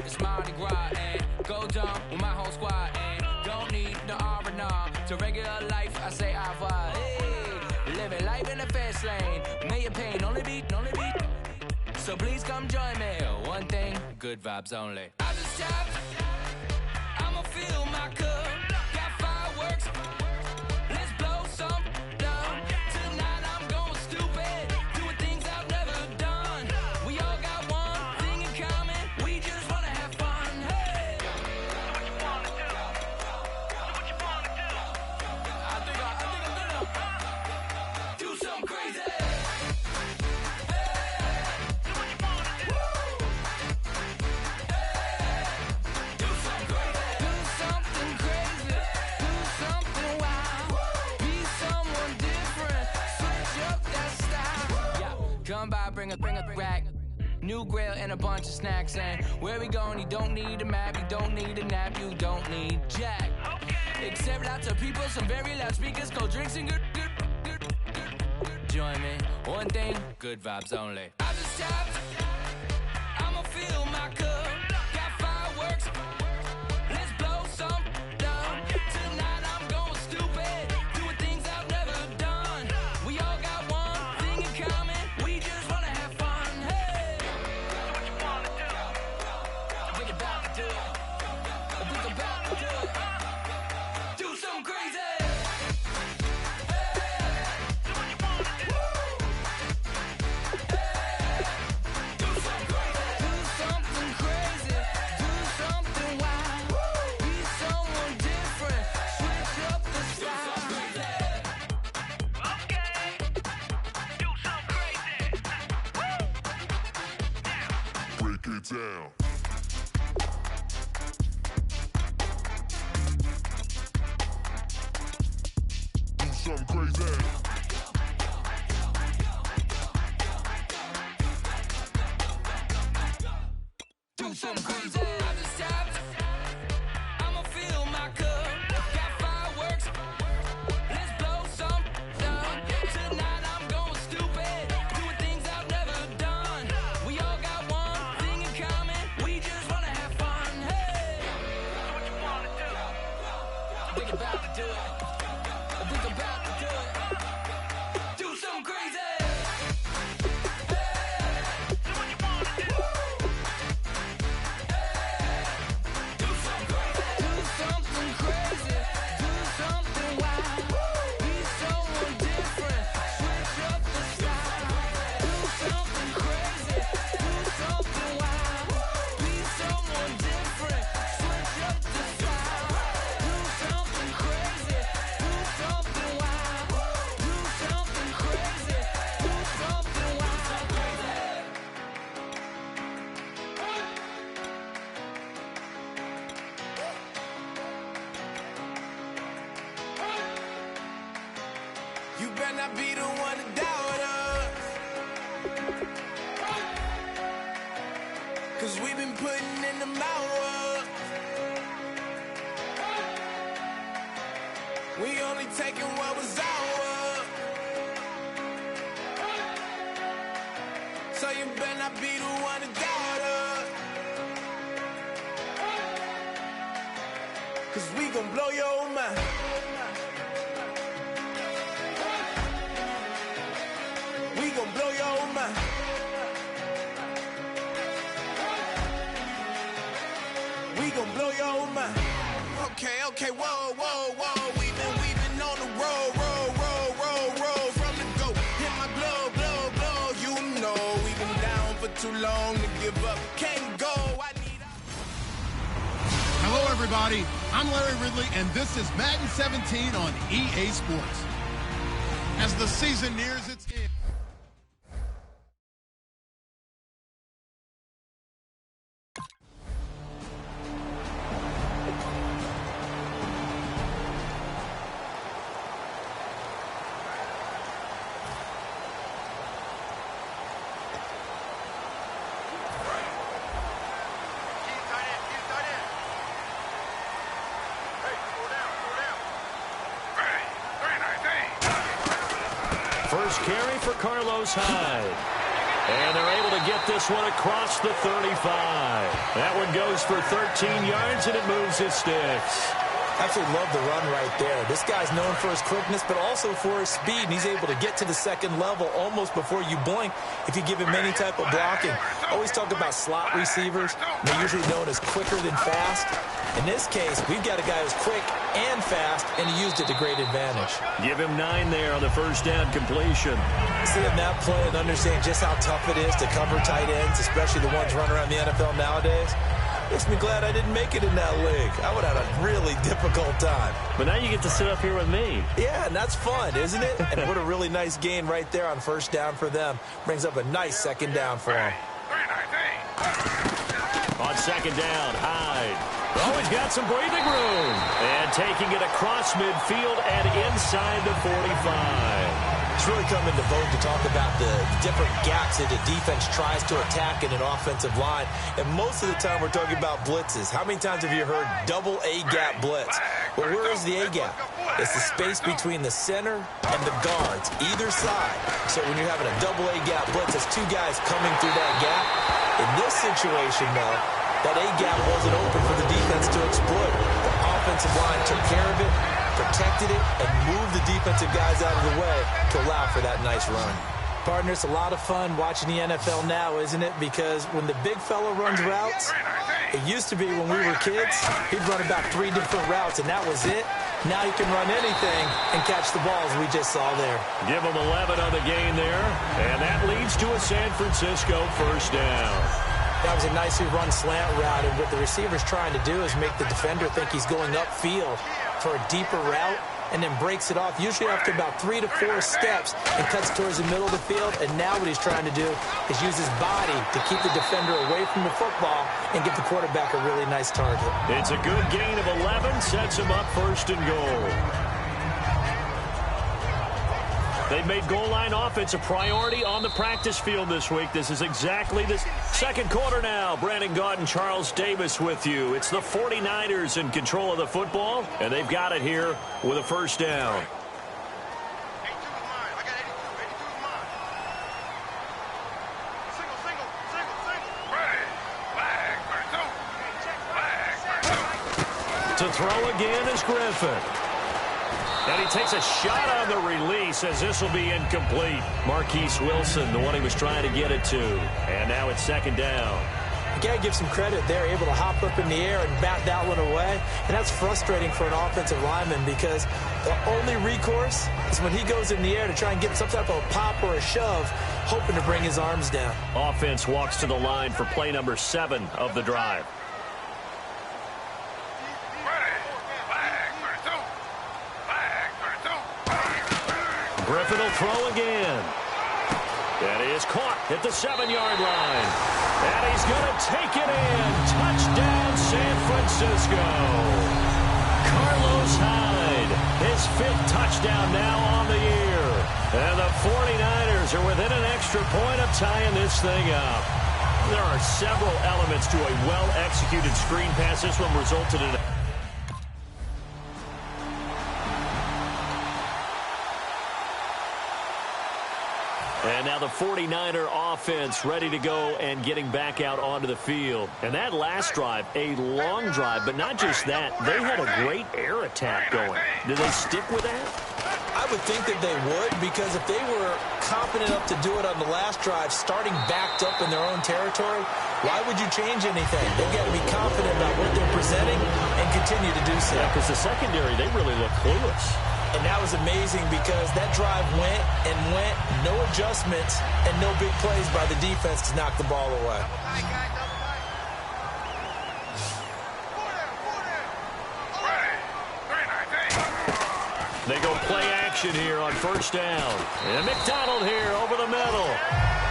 It's Mardi Gras and go dumb with my whole squad and don't need no R&R. To regular life, I say au revoir. Hey, living life in the fast lane. Million pain, only beat. So please come join me. One thing, good vibes only. I just tapped. I'ma fill my cup. Got fireworks. Let's blow some down. Tonight I'm going stupid. Doing things I've never done. We all got one thing in common. We just wanna have fun. Hey. Do what you wanna do. Do what you wanna do. I think I'm gonna do something crazy. Come by, bring a rack. New grill and a bunch of snacks. And where we going, you don't need a map. You don't need a nap, you don't need jack. Except lots of people, some very loud speakers, cold drinks and good. Join me, one thing, good vibes only. I just tapped, I'ma fill my cup. Got fireworks, let's blow some down. Tonight I'm going stupid, doing things I've never done. We all got one thing in common. We just wanna have fun. Hey, do what you wanna do. Think about to do it. Think about to do it. Do something crazy. Down. Do something crazy. Do something crazy. I just tapped. I'ma fill my cup. Got fireworks. Let's blow some down. Tonight I'm going stupid. Doing things I've never done. We all got one thing in common. We just wanna have fun. Hey, do what you wanna do. Think about to do it. Think about to do it. Do something crazy. You better not be the one to doubt us, 'cause we've been putting in the hours. We only taking what was ours. So you better not be the one to doubt us, 'cause we gon' blow your mind. We gon' blow your mind. We gon' blow your mind. Okay, whoa. We've been on the road. From the go, hit my blow. You know we've been down for too long to give up. Can't go. I need. Hello, everybody. I'm Larry Ridley, and this is Madden 17 on EA Sports. As the season nears its end. First carry for Carlos Hyde. And they're able to get this one across the 35. That one goes for 13 yards, and it moves his sticks. Absolutely love the run right there. This guy's known for his quickness, but also for his speed. And he's able to get to the second level almost before you blink if you give him any type of blocking. Always talk about slot receivers. They're usually known as quicker than fast. In this case, we've got a guy who's quick and fast, and he used it to great advantage. Give him 9 there on the first down completion. Seeing that play and understand just how tough it is to cover tight ends, especially the ones running around the NFL nowadays, makes me glad I didn't make it in that league. I would have had a really difficult time. But now you get to sit up here with me. Yeah, and that's fun, isn't it? And what a really nice gain right there on first down for them. Brings up a nice second down for them. On second down, Hyde. Oh, he's got some breathing room. And taking it across midfield and inside the 45. It's really come into vogue to talk about the different gaps that the defense tries to attack in an offensive line. And most of the time we're talking about blitzes. How many times have you heard double A-gap blitz? Well, where is the A-gap? It's the space between the center and the guards, either side. So when you're having a double A-gap blitz, it's 2 guys coming through that gap. In this situation, though, that A-gap wasn't open for the defense to exploit. The offensive line took care of it, protected it, and moved the defensive guys out of the way to allow for that nice run. Partner, it's a lot of fun watching the NFL now, isn't it? Because when the big fella runs routes, it used to be when we were kids, he'd run about 3 different routes, and that was it. Now he can run anything and catch the balls we just saw there. Give him 11 on the gain there, and that leads to a San Francisco first down. That was a nicely run slant route, and what the receiver's trying to do is make the defender think he's going upfield for a deeper route, and then breaks it off, usually after about 3 to 4 steps, and cuts towards the middle of the field. And now what he's trying to do is use his body to keep the defender away from the football and give the quarterback a really nice target. It's a good gain of 11, sets him up first and goal. They've made goal line offense a priority on the practice field this week. This is exactly the second quarter now. Brandon Gaunt and Charles Davis with you. It's the 49ers in control of the football, and they've got it here with a first down. To throw again is Griffin. And he takes a shot on the release as this will be incomplete. Marquise Wilson, the one he was trying to get it to. And now it's second down. You got to give some credit. They're able to hop up in the air and bat that one away. And that's frustrating for an offensive lineman because the only recourse is when he goes in the air to try and get some type of a pop or a shove, hoping to bring his arms down. Offense walks to the line for play number 7 of the drive. Griffin will throw again. And he is caught at the 7-yard line. And he's going to take it in. Touchdown, San Francisco. Carlos Hyde, his 5th touchdown now on the year. And the 49ers are within an extra point of tying this thing up. There are several elements to a well-executed screen pass. This one resulted in And now the 49er offense ready to go and getting back out onto the field. And that last drive, a long drive, but not just that. They had a great air attack going. Do they stick with that? I would think that they would, because if they were confident enough to do it on the last drive, starting backed up in their own territory, why would you change anything? They've got to be confident about what they're presenting and continue to do so. Yeah, because the secondary, they really look clueless. And that was amazing because that drive went and went, no adjustments, and no big plays by the defense to knock the ball away. They go play action here on first down. And McDonald here over the middle.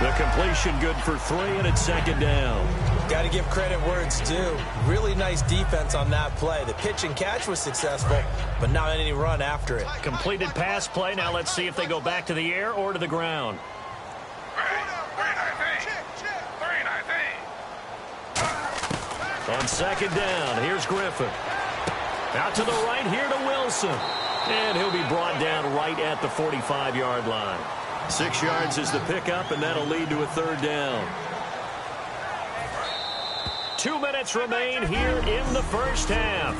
The completion good for 3, and it's second down. Got to give credit where it's due. Really nice defense on that play. The pitch and catch was successful, but not any run after it. Completed pass play. Now let's see if they go back to the air or to the ground. On second down, here's Griffin. Out to the right here to Wilson. And he'll be brought down right at the 45-yard line. 6 yards is the pickup, and that'll lead to a 3rd down. 2 minutes remain here in the first half.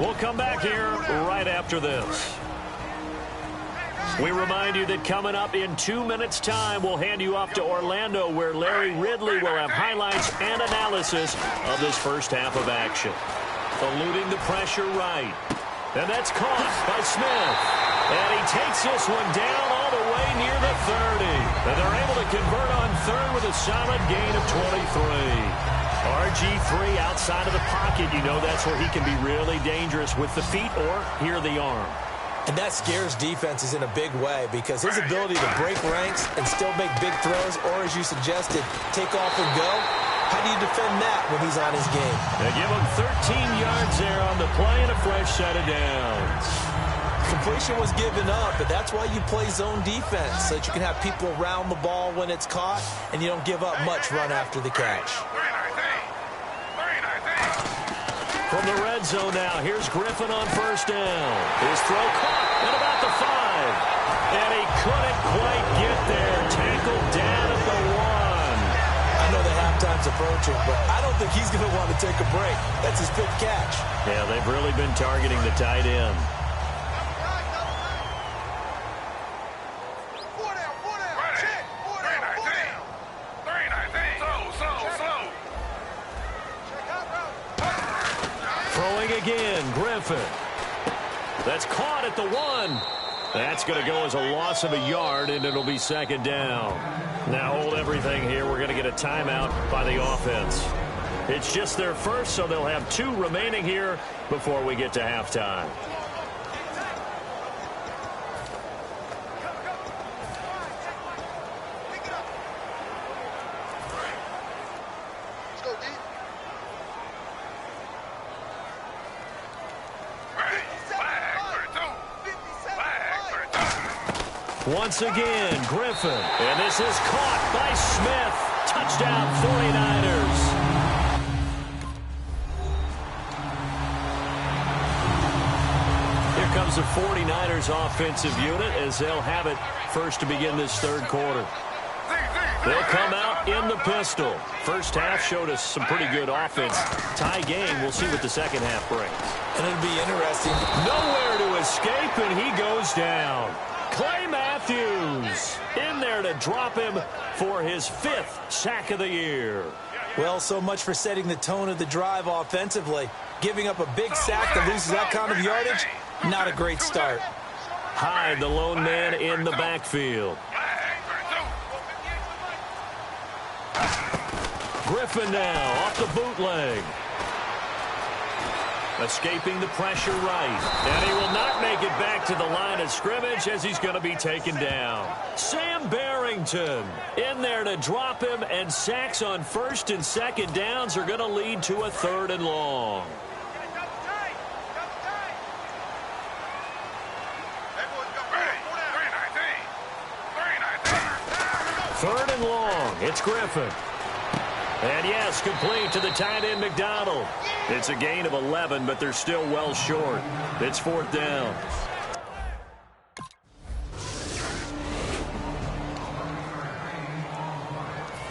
We'll come back here right after this. We remind you that coming up in 2 minutes' time, we'll hand you off to Orlando, where Larry Ridley will have highlights and analysis of this first half of action. Eluding the pressure right. And that's caught by Smith. And he takes this one down all the way near the 30. And they're able to convert on 3rd with a solid gain of 23. RG3 outside of the pocket. You know that's where he can be really dangerous with the feet or here the arm. And that scares defenses in a big way because his ability to break ranks and still make big throws, or as you suggested, take off and go, how do you defend that when he's on his game? They give him 13 yards there on the play and a fresh set of downs. Completion was given up, but that's why you play zone defense, so that you can have people around the ball when it's caught and you don't give up much run after the catch. From the red zone now, here's Griffin on 1st down. His throw caught at about the 5. And he couldn't quite get there. Tackled down at the 1. I know the halftime's approaching, but I don't think he's going to want to take a break. That's his 5th catch. Yeah, they've really been targeting the tight end. Again, Griffin. That's caught at the 1. That's going to go as a loss of a yard, and it'll be 2nd down. Now hold everything here. We're going to get a timeout by the offense. It's just their first, so they'll have 2 remaining here before we get to halftime. Once again, Griffin. And this is caught by Smith. Touchdown, 49ers. Here comes the 49ers offensive unit as they'll have it first to begin this 3rd quarter. They'll come out in the pistol. First half showed us some pretty good offense. Tie game. We'll see what the second half brings. And it'll be interesting. Nowhere to escape, and he goes down. Clay Matthews in there to drop him for his 5th sack of the year. Well, so much for setting the tone of the drive offensively. Giving up a big sack that loses that kind of yardage, not a great start. Hyde, the lone man in the backfield. Griffin now off the bootleg. Escaping the pressure right. And he will not make it back to the line of scrimmage as he's going to be taken down. Sam Barrington in there to drop him, and sacks on 1st and 2nd downs are going to lead to a 3rd and long. Third and long. It's Griffin. And yes, complete to the tight end, McDonald. It's a gain of 11, but they're still well short. It's 4th down.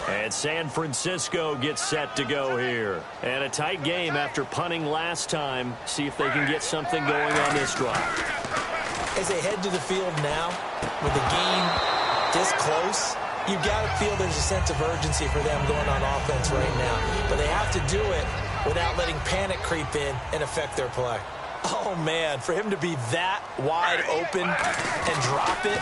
And San Francisco gets set to go here. And a tight game after punting last time. See if they can get something going on this drive. As they head to the field now, with the game this close, you've got to feel there's a sense of urgency for them going on offense right now. But they have to do it without letting panic creep in and affect their play. Oh, man, for him to be that wide open and drop it,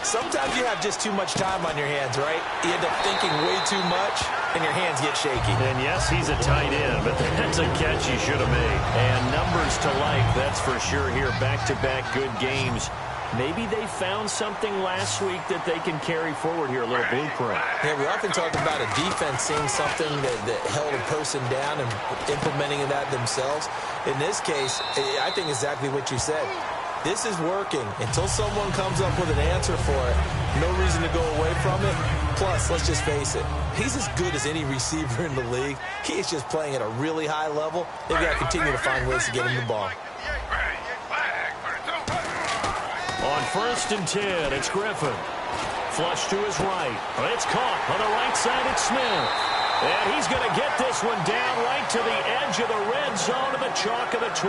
sometimes you have just too much time on your hands, right? You end up thinking way too much, and your hands get shaky. And yes, he's a tight end, but that's a catch he should have made. And numbers to like, that's for sure here. Back-to-back good games. Maybe they found something last week that they can carry forward here, a little blueprint. Yeah, we often talk about a defense seeing something that held a person down and implementing that themselves. In this case, I think exactly what you said. This is working until someone comes up with an answer for it. No reason to go away from it. Plus, let's just face it, he's as good as any receiver in the league. He is just playing at a really high level. They've got to continue to find ways to get him the ball. On 1st and 10, it's Griffin. flush to his right. It's caught on the right side. It's Smith. And he's going to get this one down right to the edge of the red zone of the chalk of the 20.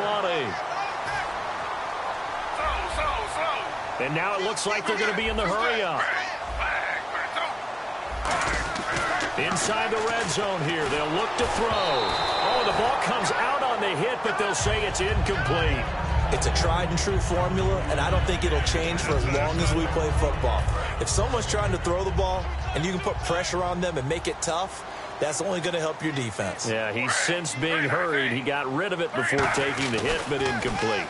And now it looks like they're going to be in the hurry-up. Inside the red zone here. They'll look to throw. Oh, the ball comes out on the hit, but they'll say it's incomplete. It's a tried-and-true formula, and I don't think it'll change for as long as we play football. If someone's trying to throw the ball and you can put pressure on them and make it tough, that's only going to help your defense. Yeah, he's since being hurried. He got rid of it before taking the hit, but incomplete.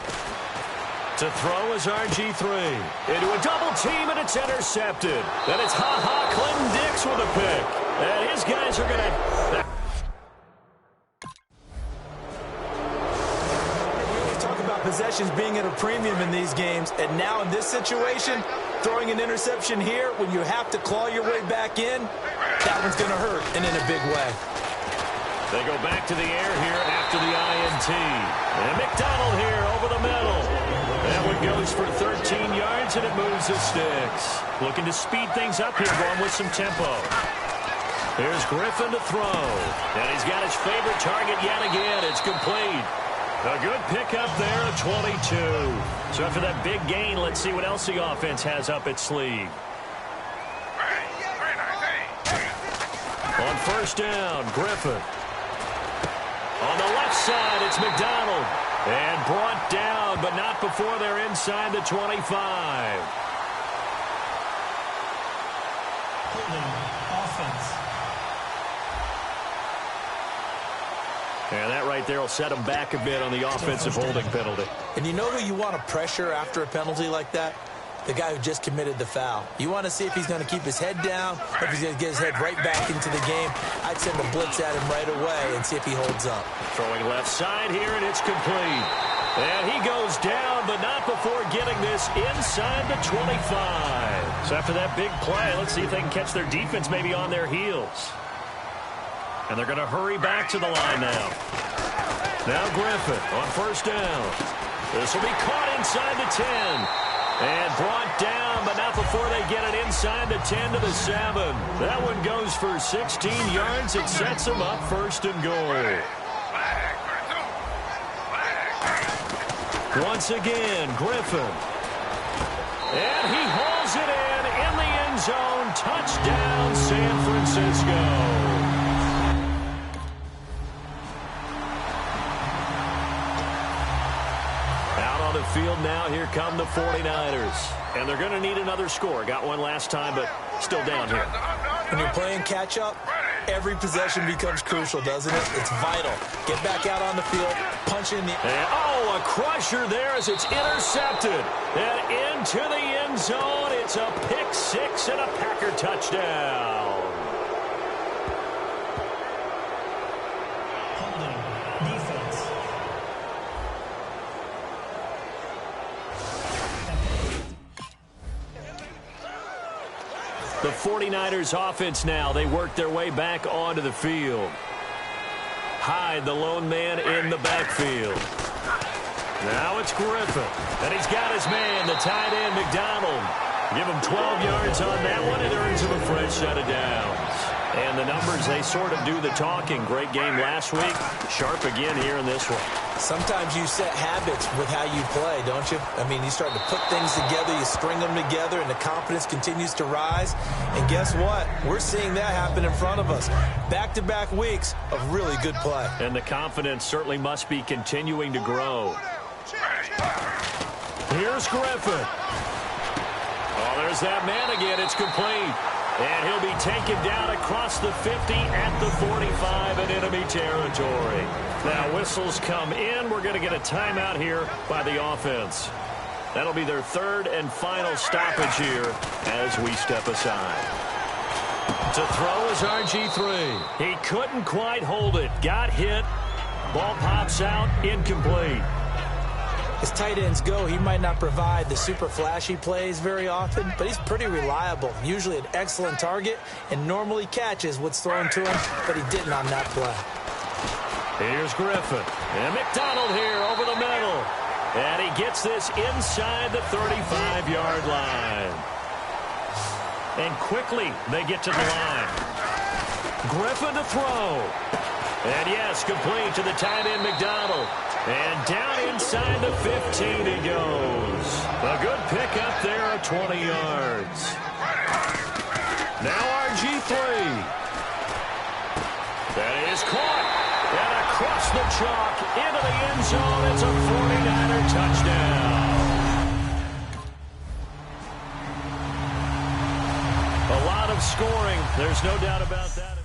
To throw is RG3. Into a double team, and it's intercepted. Then it's Clinton Dix with a pick. And his guys are going to... Possessions being at a premium in these games, and now in this situation, throwing an interception here when you have to claw your way back in, that one's going to hurt, and in a big way. They go back to the air here after the INT. And McDonald here over the middle. That one goes for 13 yards, and it moves the sticks. Looking to speed things up here, going with some tempo. Here's Griffin to throw. And he's got his favorite target yet again. It's complete. A good pickup there at 22. So after that big gain, let's see what else the offense has up its sleeve. On first down, Griffin. On the left side, it's McDonald. And brought down, but not before they're inside the 25. Offense. And that right there will set him back a bit on the offensive holding penalty. And you know who you want to pressure after a penalty like that? The guy who just committed the foul. You want to see if he's going to keep his head down, or if he's going to get his head right back into the game. I'd send a blitz at him right away and see if he holds up. Throwing left side here, and it's complete. And he goes down, but not before getting this inside the 25. So after that big play, let's see if they can catch their defense maybe on their heels. And they're going to hurry back to the line now. Now Griffin on first down. This will be caught inside the 10. And brought down, but not before they get it inside the 10 to the 7. That one goes for 16 yards. It sets them up first and goal. Once again, Griffin. And he hauls it in the end zone. Touchdown, San Francisco. The field now. Here come the 49ers. And they're going to need another score. Got one last time, but still down here. When you're playing catch-up, every possession becomes crucial, doesn't it? It's vital. Get back out on the field, punch in the... And, oh, a crusher there as it's intercepted. And into the end zone. It's a pick six and a Packer touchdown. The 49ers offense now. They work their way back onto the field. Hyde, the lone man in the backfield. Now it's Griffin. And he's got his man, the tight end, McDonald. Give him 12 yards on that one. It earns him a fresh set of downs. And the numbers, they sort of do the talking. Great game last week. Sharp again here in this one. Sometimes you set habits with how you play, don't you? I mean, you start to put things together, you string them together, and the confidence continues to rise. And guess what? We're seeing that happen in front of us. Back-to-back weeks of really good play. And the confidence certainly must be continuing to grow. Here's Griffin. Oh, there's that man again. It's complete. And he'll be taken down across the 50 at the 45 in enemy territory. Now whistles come in. We're going to get a timeout here by the offense. That'll be their third and final stoppage here as we step aside. To throw is RG3. He couldn't quite hold it. Got hit. Ball pops out. Incomplete. As tight ends go, he might not provide the super flashy plays very often, but he's pretty reliable. Usually an excellent target and normally catches what's thrown to him, but he didn't on that play. Here's Griffin. And McDonald here over the middle. And he gets this inside the 35-yard line. And quickly they get to the line. Griffin to throw. And yes, complete to the tight end McDonald. And down inside the 15 he goes. A good pickup there at 20 yards. Now RG3. That is caught. And across the chalk into the end zone. It's a 49er touchdown. A lot of scoring. There's no doubt about that.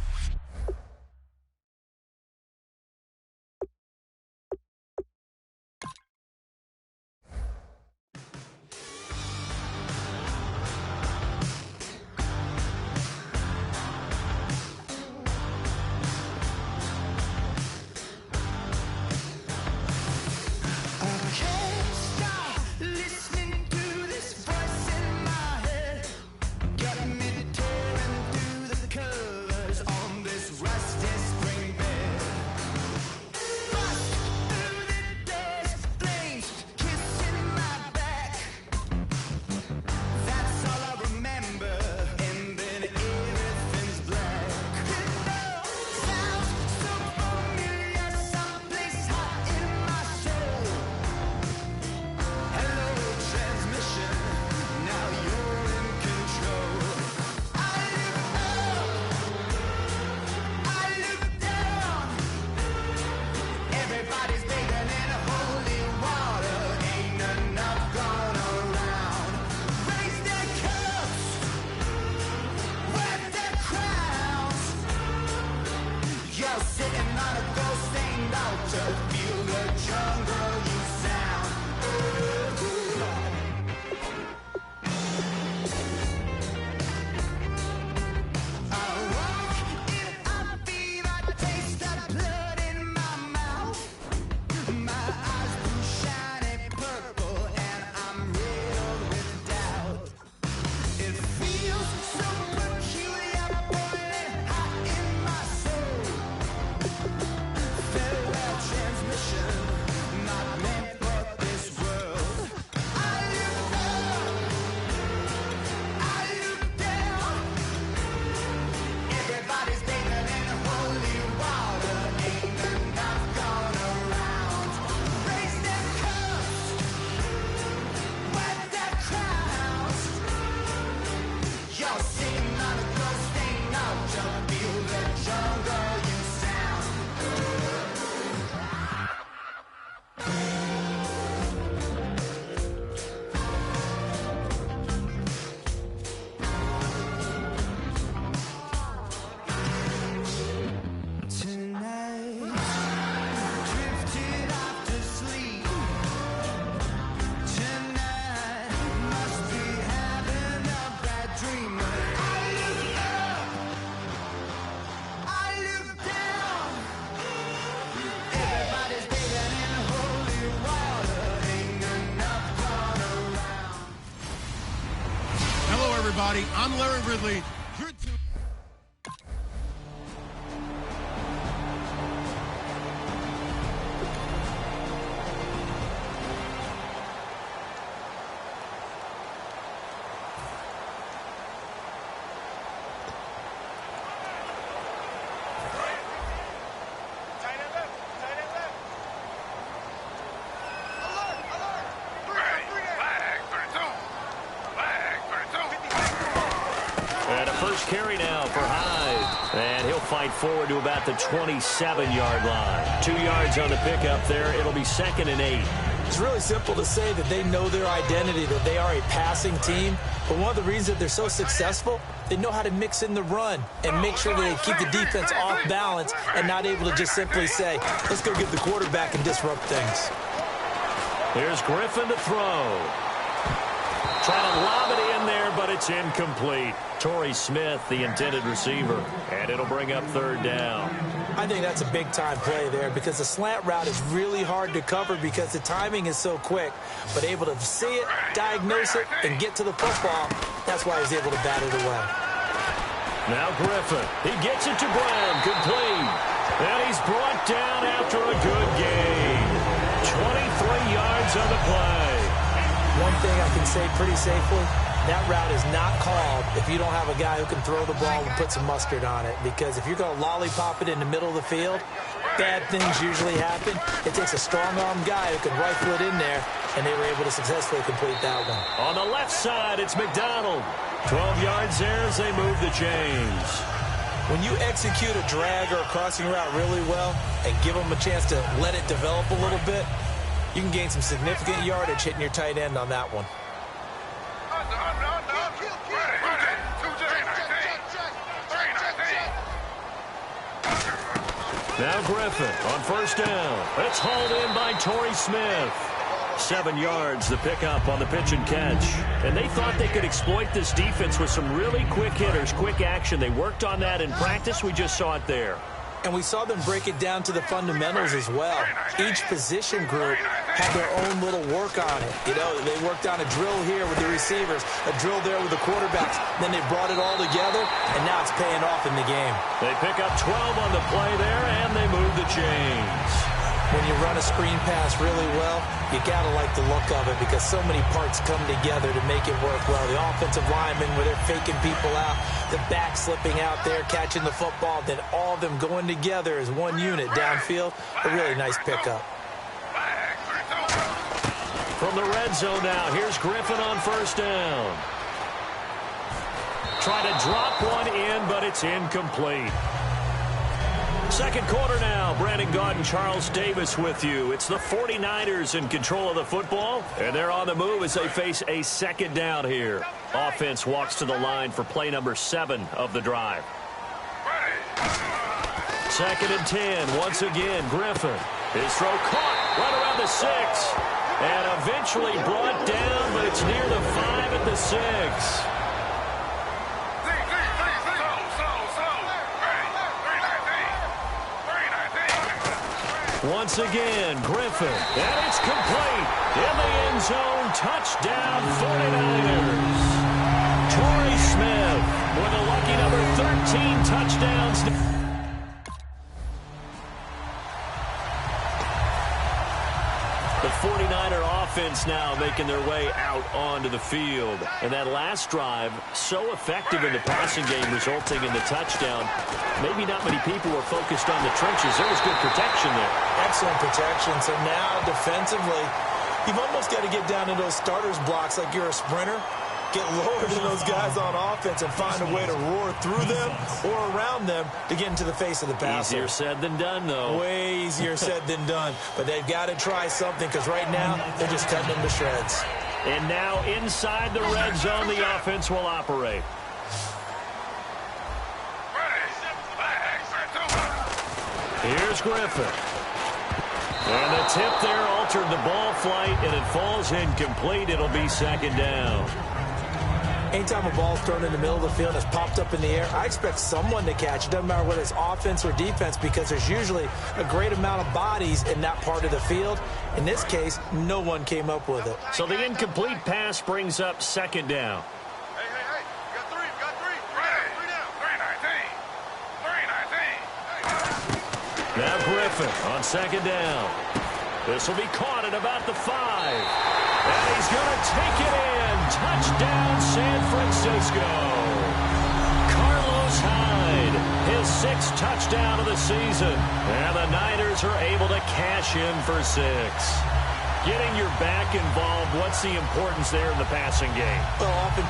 Everybody, I'm Larry Ridley. You're carry now for Hyde. And he'll fight forward to about the 27-yard line. 2 yards on the pickup there. It'll be 2nd and 8. It's really simple to say that they know their identity, that they are a passing team. But one of the reasons that they're so successful, they know how to mix in the run and make sure that they keep the defense off balance and not able to just simply say, let's go get the quarterback and disrupt things. Here's Griffin to throw. Trying to lob it in there, but it's incomplete. Torrey Smith, the intended receiver, and it'll bring up 3rd down. I think that's a big-time play there because the slant route is really hard to cover because the timing is so quick. But able to see it, diagnose it, and get to the football, that's why he's able to bat it away. Now Griffin. He gets it to Brown, complete. And he's brought down after a good gain. 23 yards on the play. One thing I can say pretty safely, that route is not called if you don't have a guy who can throw the ball and put some mustard on it. Because if you're going to lollipop it in the middle of the field, bad things usually happen. It takes a strong-arm guy who can rifle it in there, and they were able to successfully complete that one. On the left side, it's McDonald. 12 yards there as they move the chains. When you execute a drag or a crossing route really well and give them a chance to let it develop a little bit, you can gain some significant yardage hitting your tight end on that one. Now Griffin on first down. It's hauled in by Torrey Smith. 7 yards, the pickup on the pitch and catch. And they thought they could exploit this defense with some really quick hitters, quick action. They worked on that in practice. We just saw it there. And we saw them break it down to the fundamentals as well. Each position group had their own little work on it. You know, they worked on a drill here with the receivers, a drill there with the quarterbacks. Then they brought it all together, and now it's paying off in the game. They pick up 12 on the play there, and they move the chains. When you run a screen pass really well, you got to like the look of it because so many parts come together to make it work well. The offensive linemen, where they're faking people out, the back slipping out there, catching the football, then all of them going together as one unit downfield. A really nice pickup. From the red zone now, here's Griffin on first down. Trying to drop one in, but it's incomplete. Second quarter now. Brandon Gaudin, Charles Davis with you. It's the 49ers in control of the football, and they're on the move as they face a second down here. Offense walks to the line for play number 7 of the drive. Second and 10. Once again, Griffin. His throw caught right around the 6. And eventually brought down, but it's near the 5 at the 6. Once again, Griffin, and it's complete. In the end zone, touchdown 49ers. Torrey Smith with a lucky number 13 touchdowns. The 49er offense now making their way out onto the field. And that last drive, so effective in the passing game, resulting in the touchdown. Maybe not many people were focused on the trenches. There was good protection there. Excellent protection. So now, defensively, you've almost got to get down to those starters blocks like you're a sprinter. Get lower than those guys on offense and find a way to roar through them or around them to get into the face of the passer. Easier said than done, though. Way easier said than done. But they've got to try something because right now they're just cutting them to shreds. And now inside the red zone, the offense will operate. Here's Griffin. And the tip there altered the ball flight, and it falls incomplete. It'll be second down. Anytime a ball's thrown in the middle of the field and it's popped up in the air, I expect someone to catch it. Doesn't matter whether it's offense or defense because there's usually a great amount of bodies in that part of the field. In this case, no one came up with it. So the incomplete pass brings up second down. Hey, got three. Three down. 319. Now Griffin on second down. This will be caught at about the 5. And he's going to take it in. Touchdown, San Francisco. Carlos Hyde, his 6th touchdown of the season. And the Niners are able to cash in for 6. Getting your back involved, what's the importance there in the passing game? Well, often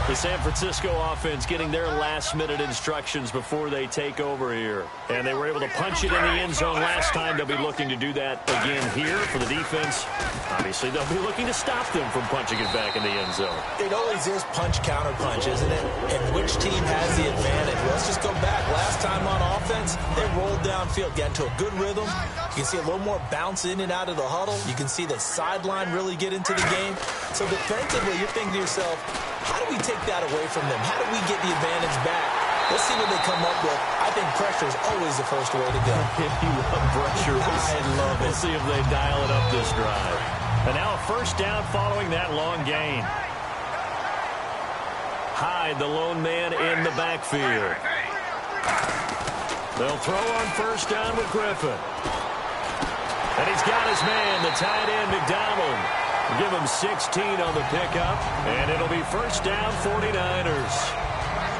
the San Francisco offense getting their last-minute instructions before they take over here. And they were able to punch it in the end zone last time. They'll be looking to do that again here for the defense. Obviously, they'll be looking to stop them from punching it back in the end zone. It always is punch-counter-punch, isn't it? And which team has the advantage? Well, let's just go back. Last time on offense, they rolled downfield, got into a good rhythm. You can see a little more bounce in and out of the huddle. You can see the sideline really get into the game. So defensively, you're thinking to yourself, how do we take that away from them? How do we get the advantage back? Let's see what they come up with. I think pressure is always the first way to go. If you love pressure, I love it. We'll see if they dial it up this drive. And now a first down following that long gain. Hyde, the lone man in the backfield. They'll throw on first down with Griffin. And he's got his man, the tight end, McDonald. Give him 16 on the pickup, and it'll be first down 49ers.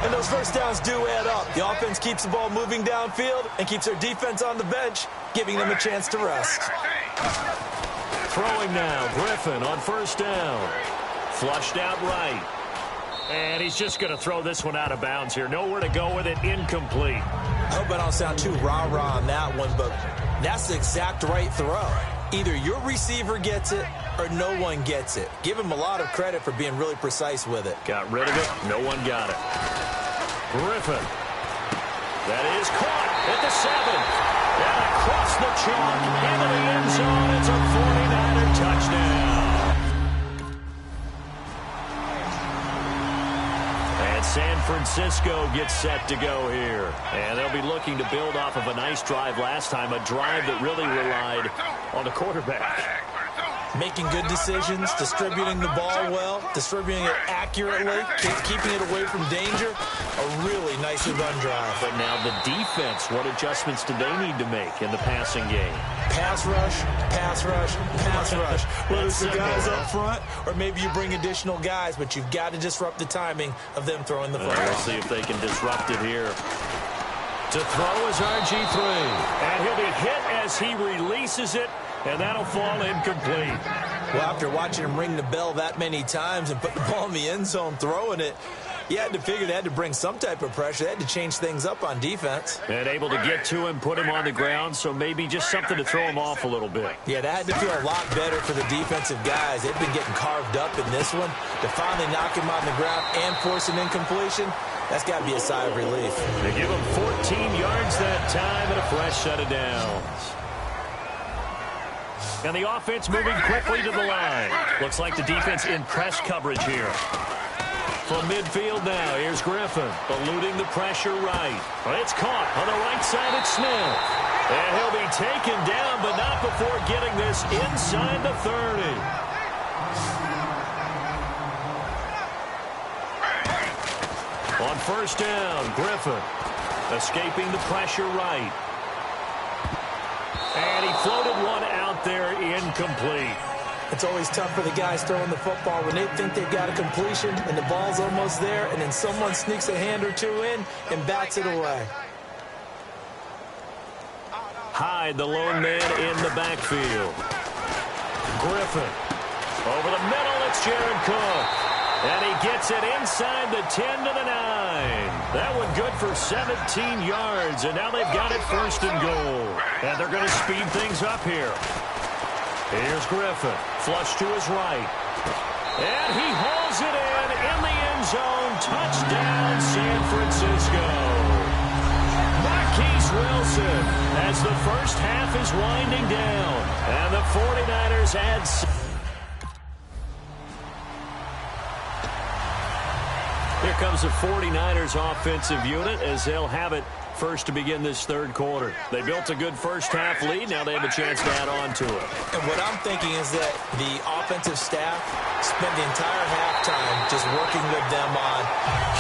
And those first downs do add up. The offense keeps the ball moving downfield and keeps their defense on the bench, giving them a chance to rest. Throwing now, Griffin on first down. Flushed out right. And he's just going to throw this one out of bounds here. Nowhere to go with it, incomplete. I hope I don't sound too rah-rah on that one, but that's the exact right throw. Either your receiver gets it or no one gets it. Give him a lot of credit for being really precise with it. Got rid of it. No one got it. Griffin. That is caught at the 7. And across the chalk into the end zone. It's a 49er touchdown. And San Francisco gets set to go here. And they'll be looking to build off of a nice drive last time, a drive that really relied on the quarterback. Making good decisions, distributing the ball well, distributing it accurately, keeping it away from danger. A really nicely run drive. But now the defense, what adjustments do they need to make in the passing game? Pass rush, pass rush, pass rush. Whether it's the guys up front or maybe you bring additional guys, but you've got to disrupt the timing of them throwing the football. We'll see if they can disrupt it here. To throw is RG3. And he'll be hit as he releases it. And that'll fall incomplete. Well, after watching him ring the bell that many times and put the ball in the end zone throwing it, you had to figure they had to bring some type of pressure. They had to change things up on defense. And able to get to him, put him on the ground, so maybe just something to throw him off a little bit. Yeah, that had to feel a lot better for the defensive guys. They've been getting carved up in this one. To finally knock him on the ground and force an incompletion, that's got to be a sigh of relief. They give him 14 yards that time and a fresh set of downs. And the offense moving quickly to the line. Looks like the defense in press coverage here. From midfield now, here's Griffin, eluding the pressure right. It's caught on the right side at Smith. And he'll be taken down, but not before getting this inside the 30. On first down, Griffin escaping the pressure right. And he floated one out there, incomplete. It's always tough for the guys throwing the football when they think they've got a completion and the ball's almost there, and then someone sneaks a hand or two in and bats it away. Hyde, the lone man in the backfield. Griffin. Over the middle, it's Jared Cook. And he gets it inside the 10 to the 9. That one good for 17 yards, and now they've got it first and goal. And they're going to speed things up here. Here's Griffin, flush to his right. And he hauls it in the end zone. Touchdown, San Francisco. Marquise Wilson as the first half is winding down. And the 49ers add... Here comes the 49ers offensive unit as they'll have it first to begin this third quarter. They built a good first half lead. Now they have a chance to add on to it. And what I'm thinking is that the offensive staff spent the entire halftime just working with them on,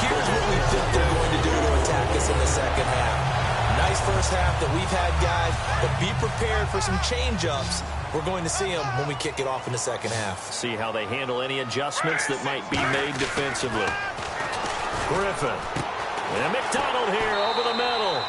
here's what we think they're going to do to attack us in the second half. Nice first half that we've had, guys, but be prepared for some change-ups. We're going to see them when we kick it off in the second half. See how they handle any adjustments that might be made defensively. Griffin. And McDonald here over the middle.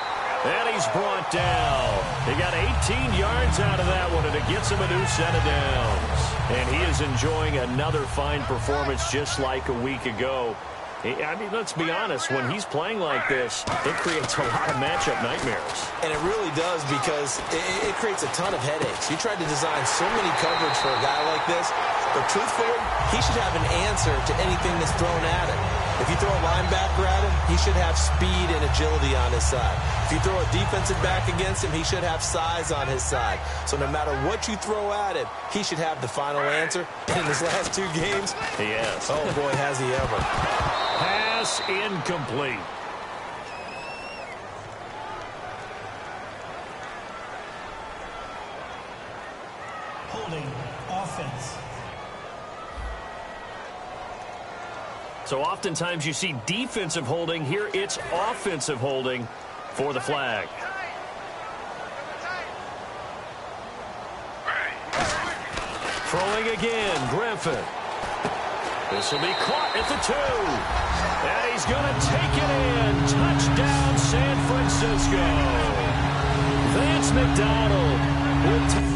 And he's brought down. He got 18 yards out of that one, and it gets him a new set of downs. And he is enjoying another fine performance just like a week ago. I mean, let's be honest, when he's playing like this, it creates a lot of matchup nightmares. And it really does, because it creates a ton of headaches. You tried to design so many coverage for a guy like this, but truthfully, he should have an answer to anything that's thrown at him. If you throw a linebacker at him, he should have speed and agility on his side. If you throw a defensive back against him, he should have size on his side. So no matter what you throw at him, he should have the final answer. And in his last two games, he has. Oh, boy, has he ever. Pass incomplete. Holding offense. So oftentimes you see defensive holding. Here it's offensive holding for the flag. Throwing again, Griffin. This will be caught at the 2. And he's going to take it in. Touchdown, San Francisco. Vance McDonald with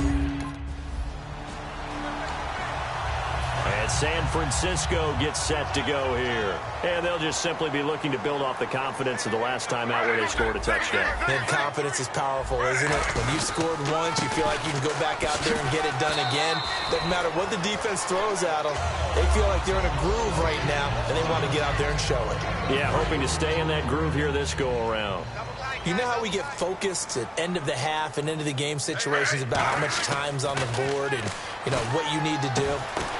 and San Francisco gets set to go here. And they'll just simply be looking to build off the confidence of the last time out where they scored a touchdown. And confidence is powerful, isn't it? When you've scored once, you feel like you can go back out there and get it done again. Doesn't matter what the defense throws at them. They feel like they're in a groove right now, and they want to get out there and show it. Yeah, hoping to stay in that groove here this go-around. You know how we get focused at end of the half and end of the game situations about how much time's on the board and, you know, what you need to do?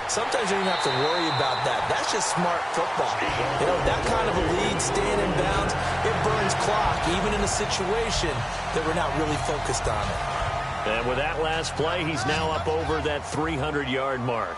Sometimes you don't have to worry about that. That's just smart football. You know, that kind of a lead, staying in bounds, it burns clock, even in a situation that we're not really focused on it. And with that last play, he's now up over that 300-yard mark.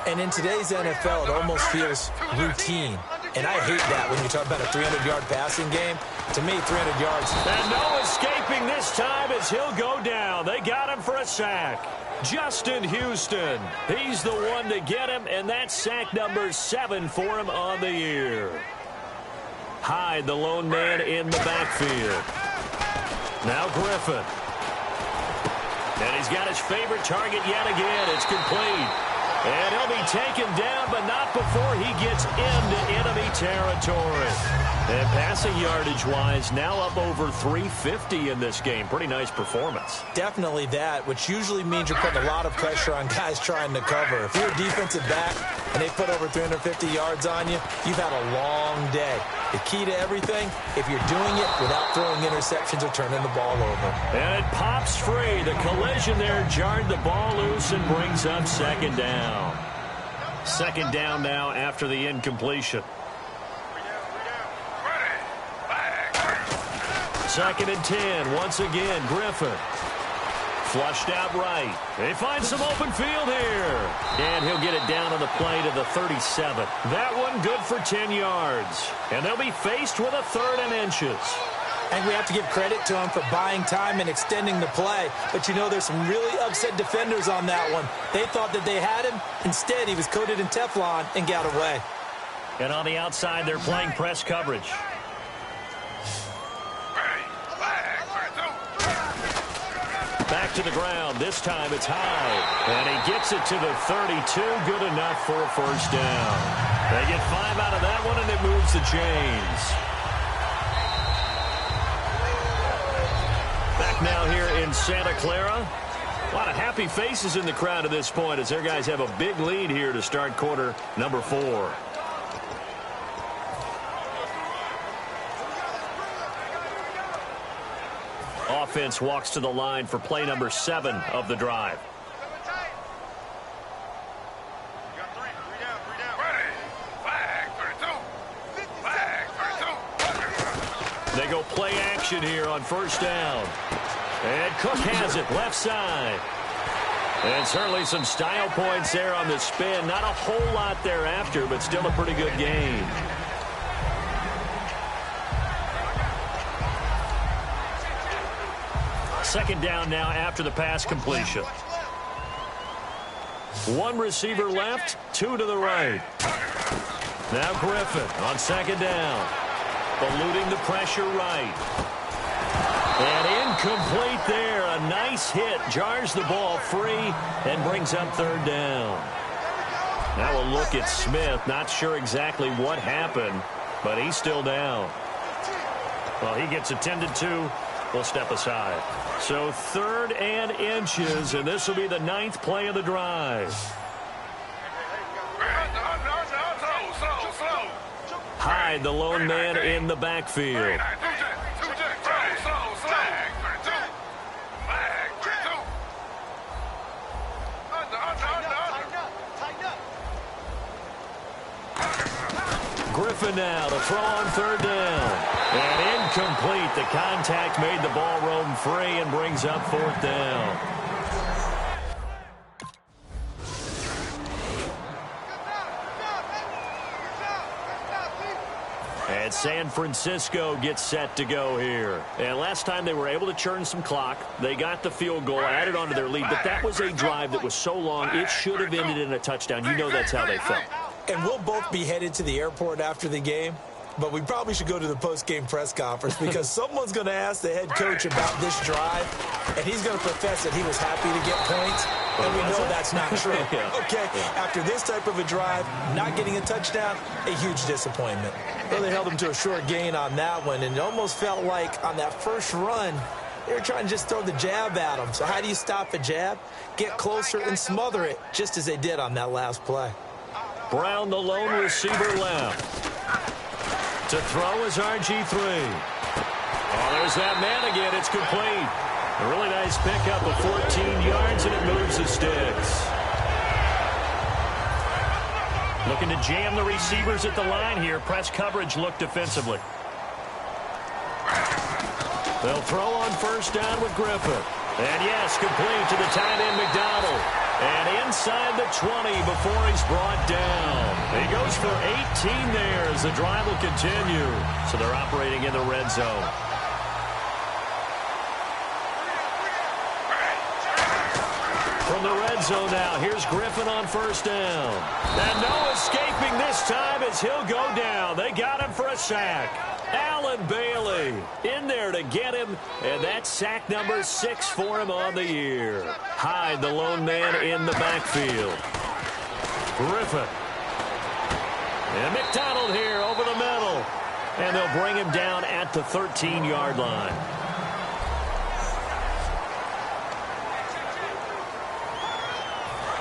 And in today's NFL, it almost feels routine. And I hate that when you talk about a 300-yard passing game. To me, 300 yards. And no escaping this time as he'll go down. They got him for a sack. Justin Houston. He's the one to get him, and that's sack number 7 for him on the year. Hyde, the lone man in the backfield. Now Griffin. And he's got his favorite target yet again. It's complete. And he'll be taken down, but not before he gets into enemy territory. And passing yardage-wise, now up over 350 in this game. Pretty nice performance. Definitely that, which usually means you're putting a lot of pressure on guys trying to cover. If you're a defensive back and they put over 350 yards on you, you've had a long day. The key to everything, if you're doing it without throwing interceptions or turning the ball over. And it pops free. The collision there jarred the ball loose and brings up second down. Second down now after the incompletion. Second and 10. Once again, Griffin. Flushed out right. They find some open field here. And he'll get it down on the play to the 37. That one good for 10 yards. And they'll be faced with a 3rd and inches. And we have to give credit to him for buying time and extending the play. But, you know, there's some really upset defenders on that one. They thought that they had him. Instead, he was coated in Teflon and got away. And on the outside, they're playing press coverage. Back to the ground. This time it's Hyde. And he gets it to the 32. Good enough for a first down. They get 5 out of that one, and it moves the chains. Back now here in Santa Clara. A lot of happy faces in the crowd at this point as their guys have a big lead here to start quarter number 4. Offense walks to the line for play number 7 of the drive. They go play action here on first down. And Cook has it left side. And certainly some style points there on the spin. Not a whole lot thereafter, but still a pretty good game. Second down now after the pass completion. 1 receiver left, 2 to the right. Now Griffin on second down. Eluding the pressure right. And incomplete there. A nice hit. Jars the ball free and brings up 3rd down. Now a look at Smith. Not sure exactly what happened, but he's still down. Well, he gets attended to. We'll step aside. So 3rd and inches, and this will be the 9th play of the drive. Hyde, the lone man in the backfield. Griffin now to throw on 3rd down. And incomplete. The contact made the ball roam free and brings up 4th down. And San Francisco gets set to go here. And last time they were able to churn some clock. They got the field goal, added on to their lead. But that was a drive that was so long, it should have ended in a touchdown. You know that's how they felt. And we'll both be headed to the airport after the game. But we probably should go to the post-game press conference because someone's going to ask the head coach about this drive, and he's going to profess that he was happy to get points, and we know that's not true. Okay, after this type of a drive, not getting a touchdown, a huge disappointment. Well, they held him to a short gain on that one, and it almost felt like on that first run, they were trying to just throw the jab at him. So how do you stop a jab? Get closer and smother it, just as they did on that last play. Brown, the lone receiver left. To throw is RG3. Oh, there's that man again. It's complete. A really nice pickup of 14 yards, and it moves the sticks. Looking to jam the receivers at the line here. Press coverage look defensively. They'll throw on first down with Griffin. And yes, complete to the tight end McDonald. And inside the 20 before he's brought down. He goes for 18 there as the drive will continue. So they're operating in the red zone. From the red zone now, here's Griffin on first down. And no escaping this time as he'll go down. They got him for a sack. Allen Bailey in there to get him, and that's sack number 6 for him on the year. Hyde, the lone man in the backfield. Griffin. And McDonald here over the middle. And they'll bring him down at the 13-yard line.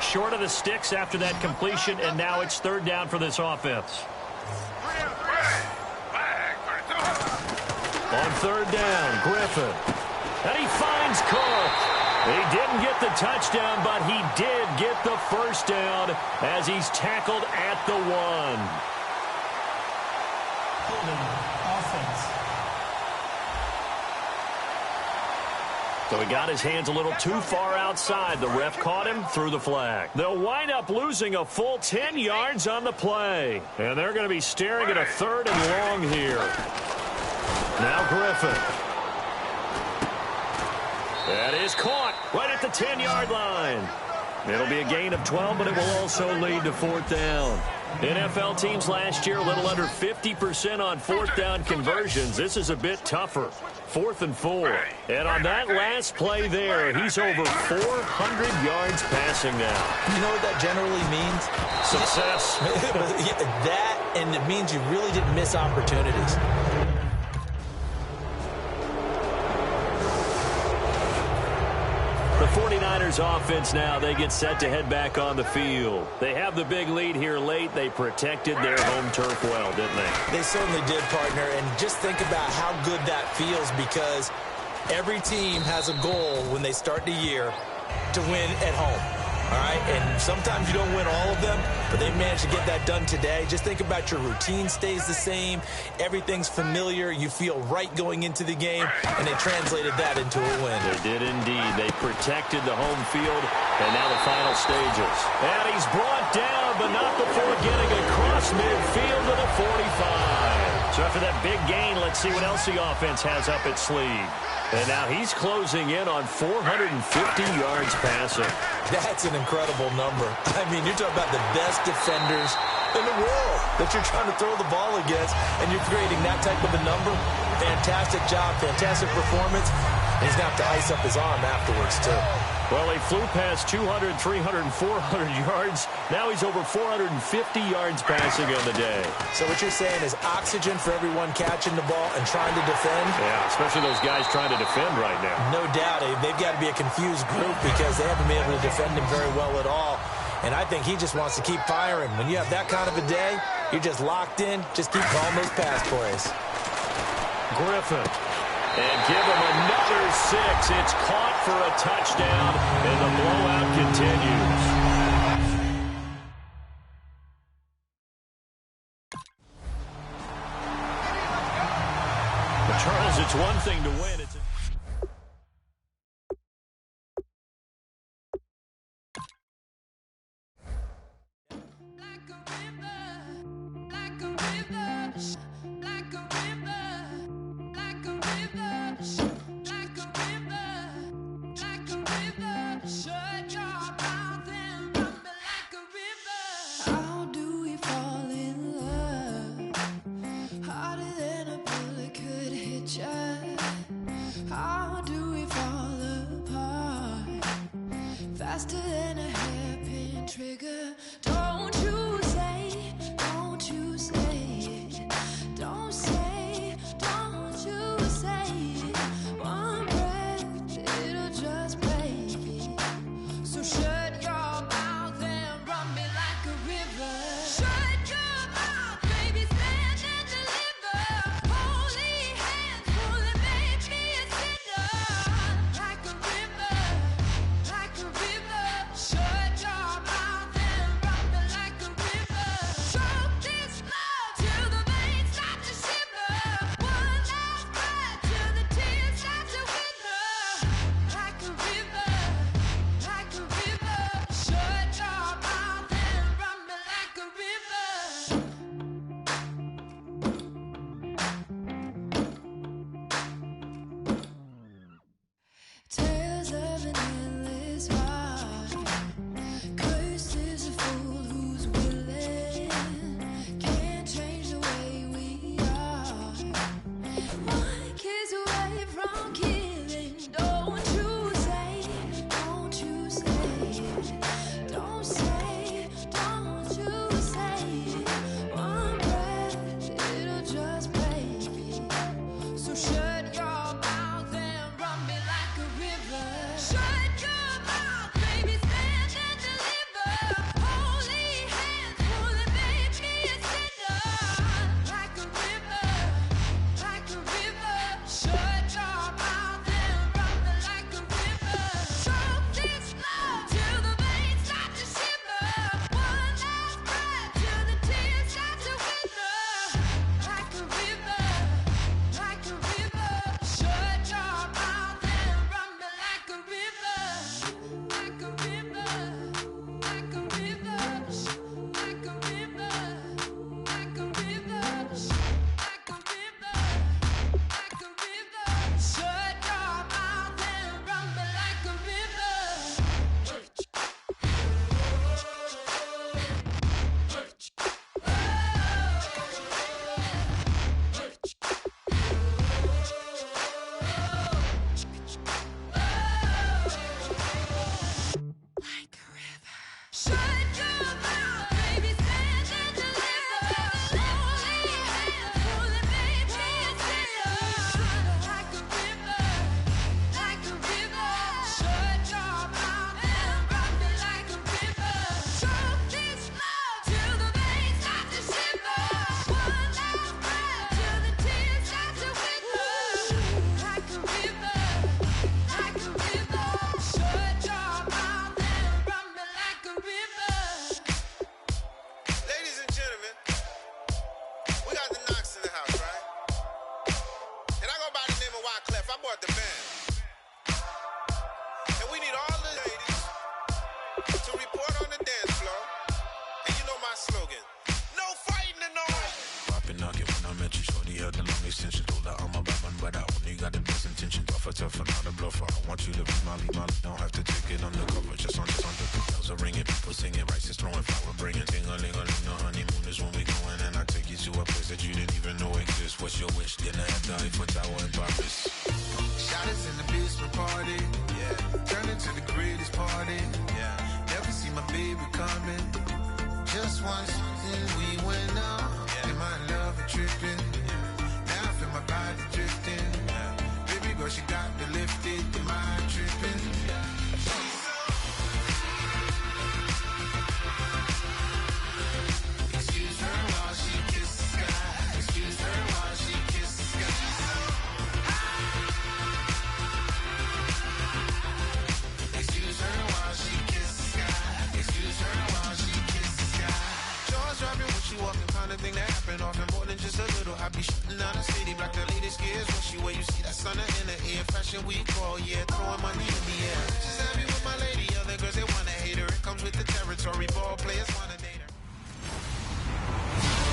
Short of the sticks after that completion, and now it's third down for this offense. On third down, Griffin. And he finds Cook. He didn't get the touchdown, but he did get the first down as he's tackled at the 1. Offense. So he got his hands a little too far outside. The ref caught him, threw the flag. They'll wind up losing a full 10 yards on the play. And they're going to be staring at a 3rd and long here. Now Griffin. That is caught right at the 10-yard line. It'll be a gain of 12, but it will also lead to 4th down. NFL teams last year a little under 50% on 4th down conversions. This is a bit tougher. 4th and 4. And on that last play there, he's over 400 yards passing now. You know what that generally means? Success. That, and it means you really didn't miss opportunities. The 49ers offense now, they get set to head back on the field. They have the big lead here late. They protected their home turf well, didn't they? They certainly did, partner. And just think about how good that feels because every team has a goal when they start the year to win at home. All right, and sometimes you don't win all of them, but they managed to get that done today. Just think about your routine stays the same. Everything's familiar. You feel right going into the game, and they translated that into a win. They did indeed. They protected the home field, and now the final stages. And he's brought down, but not before getting across midfield to the 45. So after that big gain, let's see what else the offense has up its sleeve. And now he's closing in on 450 yards passing. That's an incredible number. I mean, you're talking about the best defenders in the world that you're trying to throw the ball against, and you're creating that type of a number. Fantastic job, fantastic performance. And he's going to have to ice up his arm afterwards, too. Well, he flew past 200, 300, 400 yards. Now he's over 450 yards passing on the day. So what you're saying is oxygen for everyone catching the ball and trying to defend? Yeah, especially those guys trying to defend right now. No doubt. They've got to be a confused group because they haven't been able to defend him very well at all. And I think he just wants to keep firing. When you have that kind of a day, you're just locked in. Just keep calling those pass plays. Griffin. And give him another 6. It's caught for a touchdown, and the blowout continues. But Charles, it's one thing to win. It's like a river, like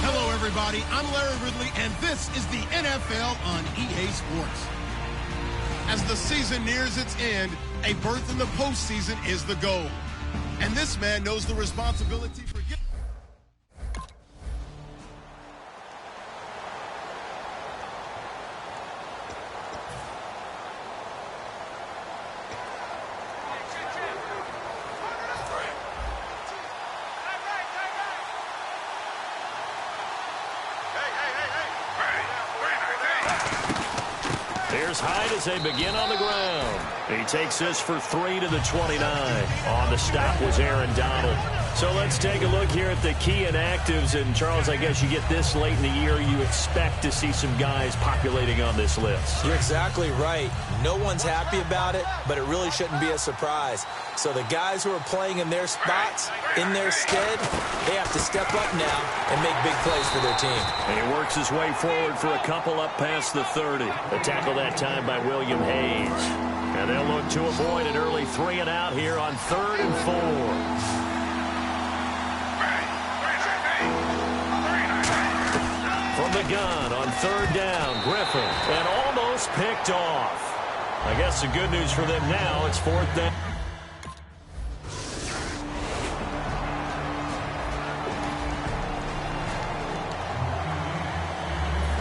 Hello, everybody. I'm Larry Ridley, and this is the NFL on EA Sports. As the season nears its end, a berth in the postseason is the goal. And this man knows the responsibility for getting... Here's Hyde as they begin on the ground. He takes this for 3 to the 29. On the stop was Aaron Donald. So let's take a look here at the key inactives. And, Charles, I guess you get this late in the year, you expect to see some guys populating on this list. You're exactly right. No one's happy about it, but it really shouldn't be a surprise. So the guys who are playing in their spots, in their stead, they have to step up now and make big plays for their team. And he works his way forward for a couple up past the 30. A tackle that time by William Hayes. And they'll look to avoid an early 3 and out here on 3rd and 4. From the gun on 3rd down, Griffin, and almost picked off. I guess the good news for them now, it's 4th down.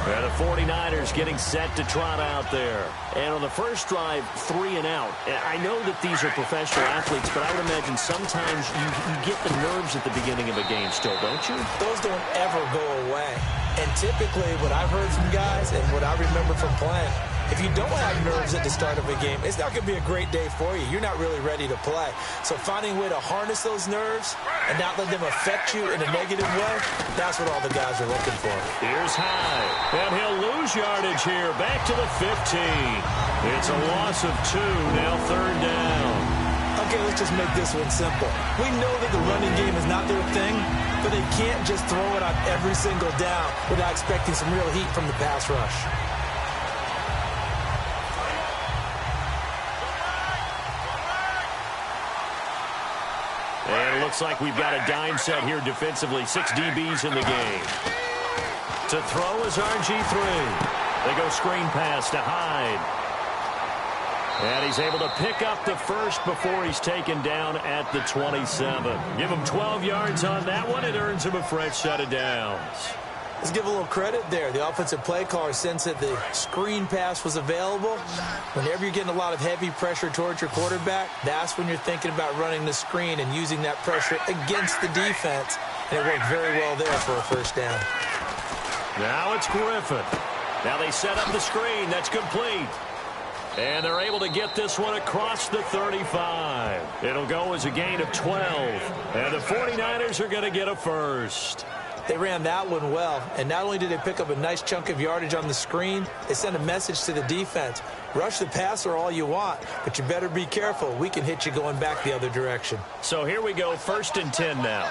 And the 49ers getting set to trot out there. And on the first drive, 3 and out. I know that these are professional athletes, but I would imagine sometimes you get the nerves at the beginning of a game still, don't you? Those don't ever go away. And typically what I've heard from guys and what I remember from playing, if you don't have nerves at the start of a game, it's not going to be a great day for you. You're not really ready to play. So finding a way to harness those nerves and not let them affect you in a negative way, that's what all the guys are looking for. Here's Hyde, and he'll lose yardage here, back to the 15. It's a loss of 2, now 3rd down. A Okay, let's just make this one simple. We know that the running game is not their thing, but they can't just throw it on every single down without expecting some real heat from the pass rush. And it looks like we've got a dime set here defensively. 6 DBs in the game. To throw is RG3. They go screen pass to Hyde. And he's able to pick up the first before he's taken down at the 27. Give him 12 yards on that one. It earns him a fresh set of downs. Let's give a little credit there. The offensive play caller sensed that the screen pass was available. Whenever you're getting a lot of heavy pressure towards your quarterback, that's when you're thinking about running the screen and using that pressure against the defense. And it worked very well there for a first down. Now it's Griffin. Now they set up the screen. That's complete. And they're able to get this one across the 35. It'll go as a gain of 12. And the 49ers are going to get a first. They ran that one well. And not only did they pick up a nice chunk of yardage on the screen, they sent a message to the defense. Rush the passer all you want, but you better be careful. We can hit you going back the other direction. So here we go, 1st and 10 now.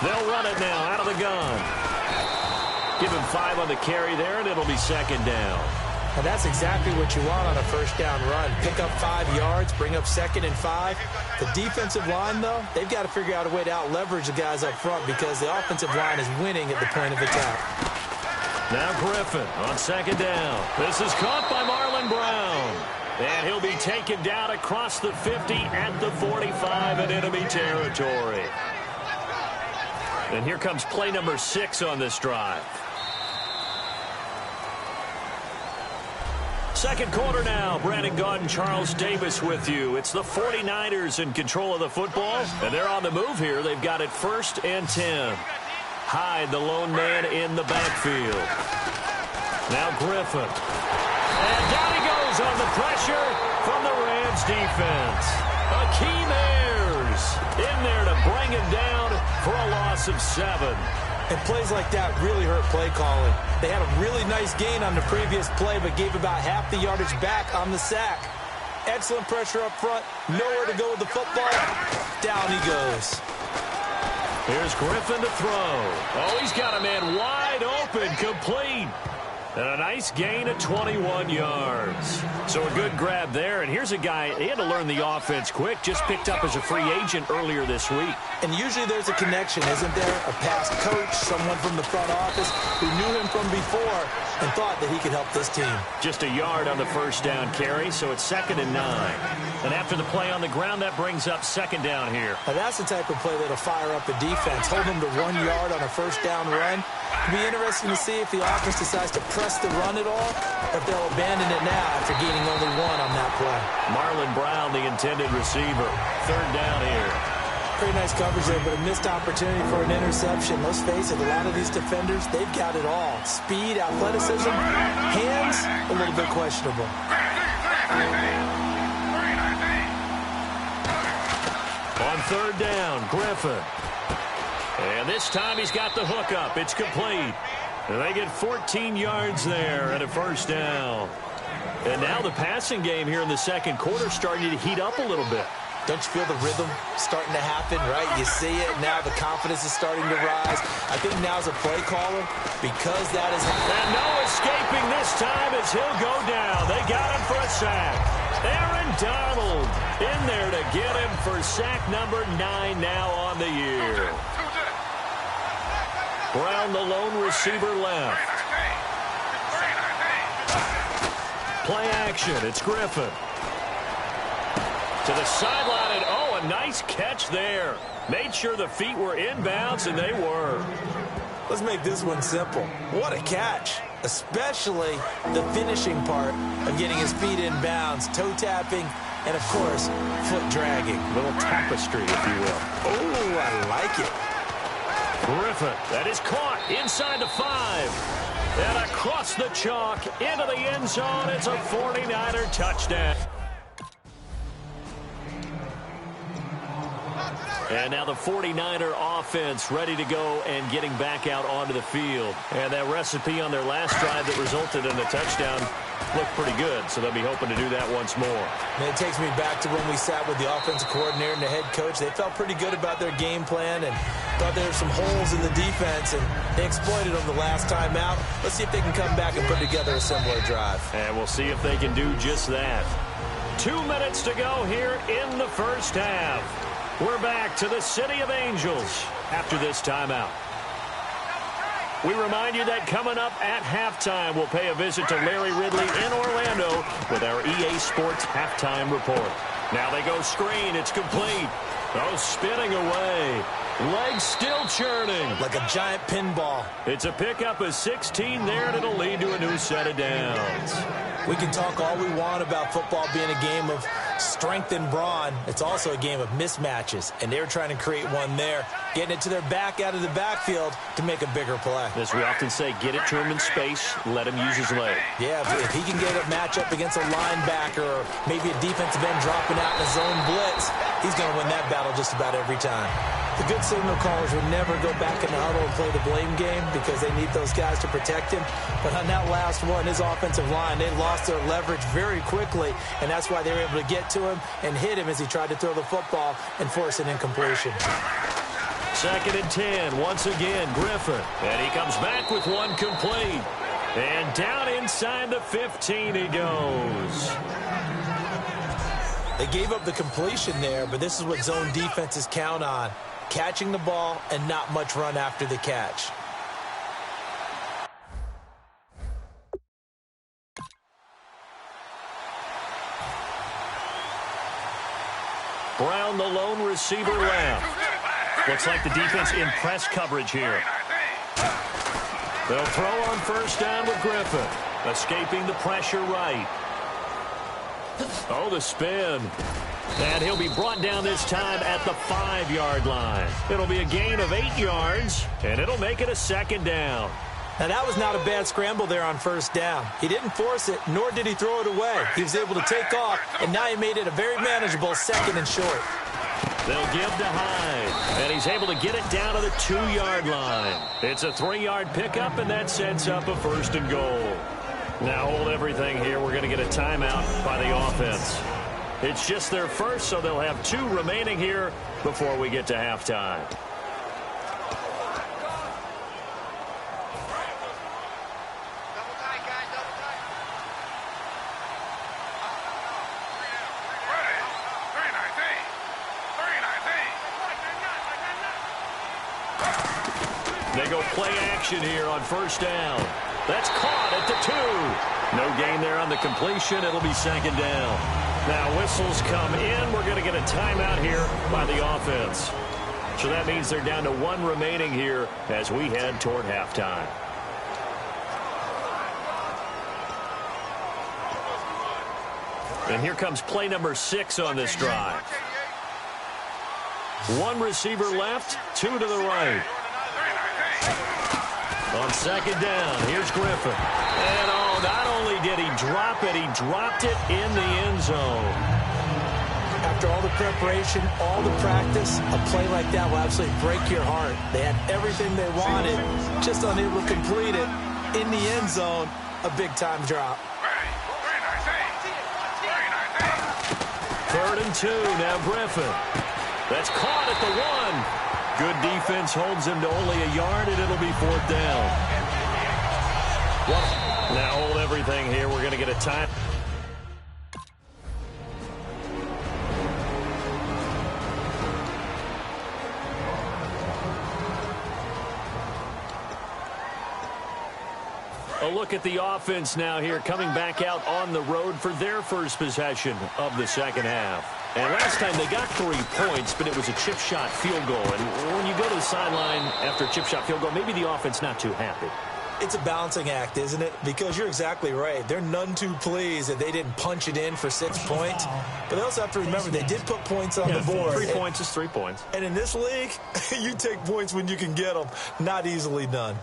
They'll run it now out of the gun. Give him 5 on the carry there, and it'll be 2nd down. And that's exactly what you want on a first down run. Pick up 5 yards, bring up 2nd and 5. The defensive line, though, they've got to figure out a way to out-leverage the guys up front because the offensive line is winning at the point of attack. Now Griffin on 2nd down. This is caught by Marlon Brown. And he'll be taken down across the 50 at the 45 in enemy territory. And here comes play number 6 on this drive. 2nd quarter now. Brandon Gaudin, Charles Davis with you. It's the 49ers in control of the football, and they're on the move here. They've got it 1st and 10. Hyde, the lone man in the backfield. Now Griffin. And down he goes on the pressure from the Rams defense. Akeem Ayers in there to bring him down for a loss of 7. And plays like that really hurt play calling. They had a really nice gain on the previous play, but gave about half the yardage back on the sack. Excellent pressure up front. Nowhere to go with the football. Down he goes. Here's Griffin to throw. Oh, he's got a man wide open, complete. And a nice gain of 21 yards. So a good grab there. And here's a guy, he had to learn the offense quick, just picked up as a free agent earlier this week. And usually there's a connection, isn't there? A past coach, someone from the front office who knew him from before and thought that he could help this team. Just a yard on the first down carry, so it's 2nd and 9. And after the play on the ground, that brings up 2nd down here. Now that's the type of play that'll fire up a defense. Hold them to 1 yard on a first down run. It'll be interesting to see if the offense decides to press the run at all, or if they'll abandon it now after gaining only 1 on that play. Marlon Brown, the intended receiver. 3rd down here. Pretty nice coverage there, but a missed opportunity for an interception. Let's face it, a lot of these defenders, they've got it all. Speed, athleticism, hands, a little bit questionable. On 3rd down, Griffin. And this time he's got the hook up. It's complete. And they get 14 yards there and a first down. And now the passing game here in the 2nd quarter starting to heat up a little bit. Don't you feel the rhythm starting to happen, right? You see it now. The confidence is starting to rise. I think now's a play caller because that is happening. And no escaping this time as he'll go down. They got him for a sack. Aaron Donald in there to get him for sack number 9 now on the year. Brown, the lone receiver, left. Play action. It's Griffin. To the sideline, and oh, a nice catch there. Made sure the feet were inbounds, and they were. Let's make this one simple. What a catch, especially the finishing part of getting his feet inbounds, toe tapping, and, of course, foot dragging. A little tapestry, if you will. Oh, I like it. Griffin, that is caught inside the 5. And across the chalk into the end zone. It's a 49er touchdown. And now the 49er offense ready to go and getting back out onto the field. And that recipe on their last drive that resulted in a touchdown looked pretty good, so they'll be hoping to do that once more. And it takes me back to when we sat with the offensive coordinator and the head coach. They felt pretty good about their game plan and thought there were some holes in the defense, and they exploited them the last time out. Let's see if they can come back and put together a similar drive. And we'll see if they can do just that. 2 minutes to go here in the first half. We're back to the City of Angels after this timeout. We remind you that coming up at halftime, we'll pay a visit to Larry Ridley in Orlando with our EA Sports halftime report. Now they go screen. It's complete. Oh, spinning away. Legs still churning. Like a giant pinball. It's a pickup of 16 there, and it'll lead to a new set of downs. We can talk all we want about football being a game of strength and brawn. It's also a game of mismatches, and they're trying to create one there, getting it to their back out of the backfield to make a bigger play. As we often say, get it to him in space, let him use his leg. Yeah, if he can get a matchup against a linebacker or maybe a defensive end dropping out in a zone blitz, he's going to win that battle just about every time. The good signal callers would never go back in the huddle and play the blame game because they need those guys to protect him. But on that last one, his offensive line, they lost their leverage very quickly, and that's why they were able to get to him and hit him as he tried to throw the football and force an incompletion. 2nd and 10, once again, Griffin. And he comes back with one complete. And down inside the 15 he goes. They gave up the completion there, but this is what zone defenses count on. Catching the ball and not much run after the catch. Brown, the lone receiver, left. Looks like the defense in press coverage here. They'll throw on first down with Griffin. Escaping the pressure right. Oh, the spin. And he'll be brought down this time at the 5-yard line. It'll be a gain of 8 yards, and it'll make it a 2nd down. Now, that was not a bad scramble there on first down. He didn't force it, nor did he throw it away. He was able to take off, and now he made it a very manageable 2nd and short. They'll give to Hyde, and he's able to get it down to the 2-yard line. It's a 3-yard pickup, and that sets up a 1st and goal. Now hold everything here. We're going to get a timeout by the offense. It's just their first, so they'll have 2 remaining here before we get to halftime. They go play action here on first down. That's caught at the 2. No gain there on the completion. It'll be 2nd down. Now whistles come in. We're going to get a timeout here by the offense. So that means they're down to 1 remaining here as we head toward halftime. And here comes play number 6 on this drive. 1 receiver left, 2 to the right. On 2nd down, here's Griffin. And oh, not only did he drop it, he dropped it in the end zone. After all the preparation, all the practice, a play like that will absolutely break your heart. They had everything they wanted, just unable to complete it. In the end zone, a big-time drop. 3rd and 2, now Griffin. That's caught at the 1. Good defense holds him to only a yard, and it'll be 4th down. Now hold everything here. We're going to get a time. A look at the offense now here, coming back out on the road for their first possession of the 2nd half. And last time they got 3 points, but it was a chip shot field goal. And when you go to the sideline after a chip shot field goal, maybe the offense not too happy. It's a balancing act, isn't it? Because you're exactly right. They're none too pleased that they didn't punch it in for 6 points. But they also have to remember they did put points on the board. 3 points is 3 points. And in this league, you take points when you can get them. Not easily done.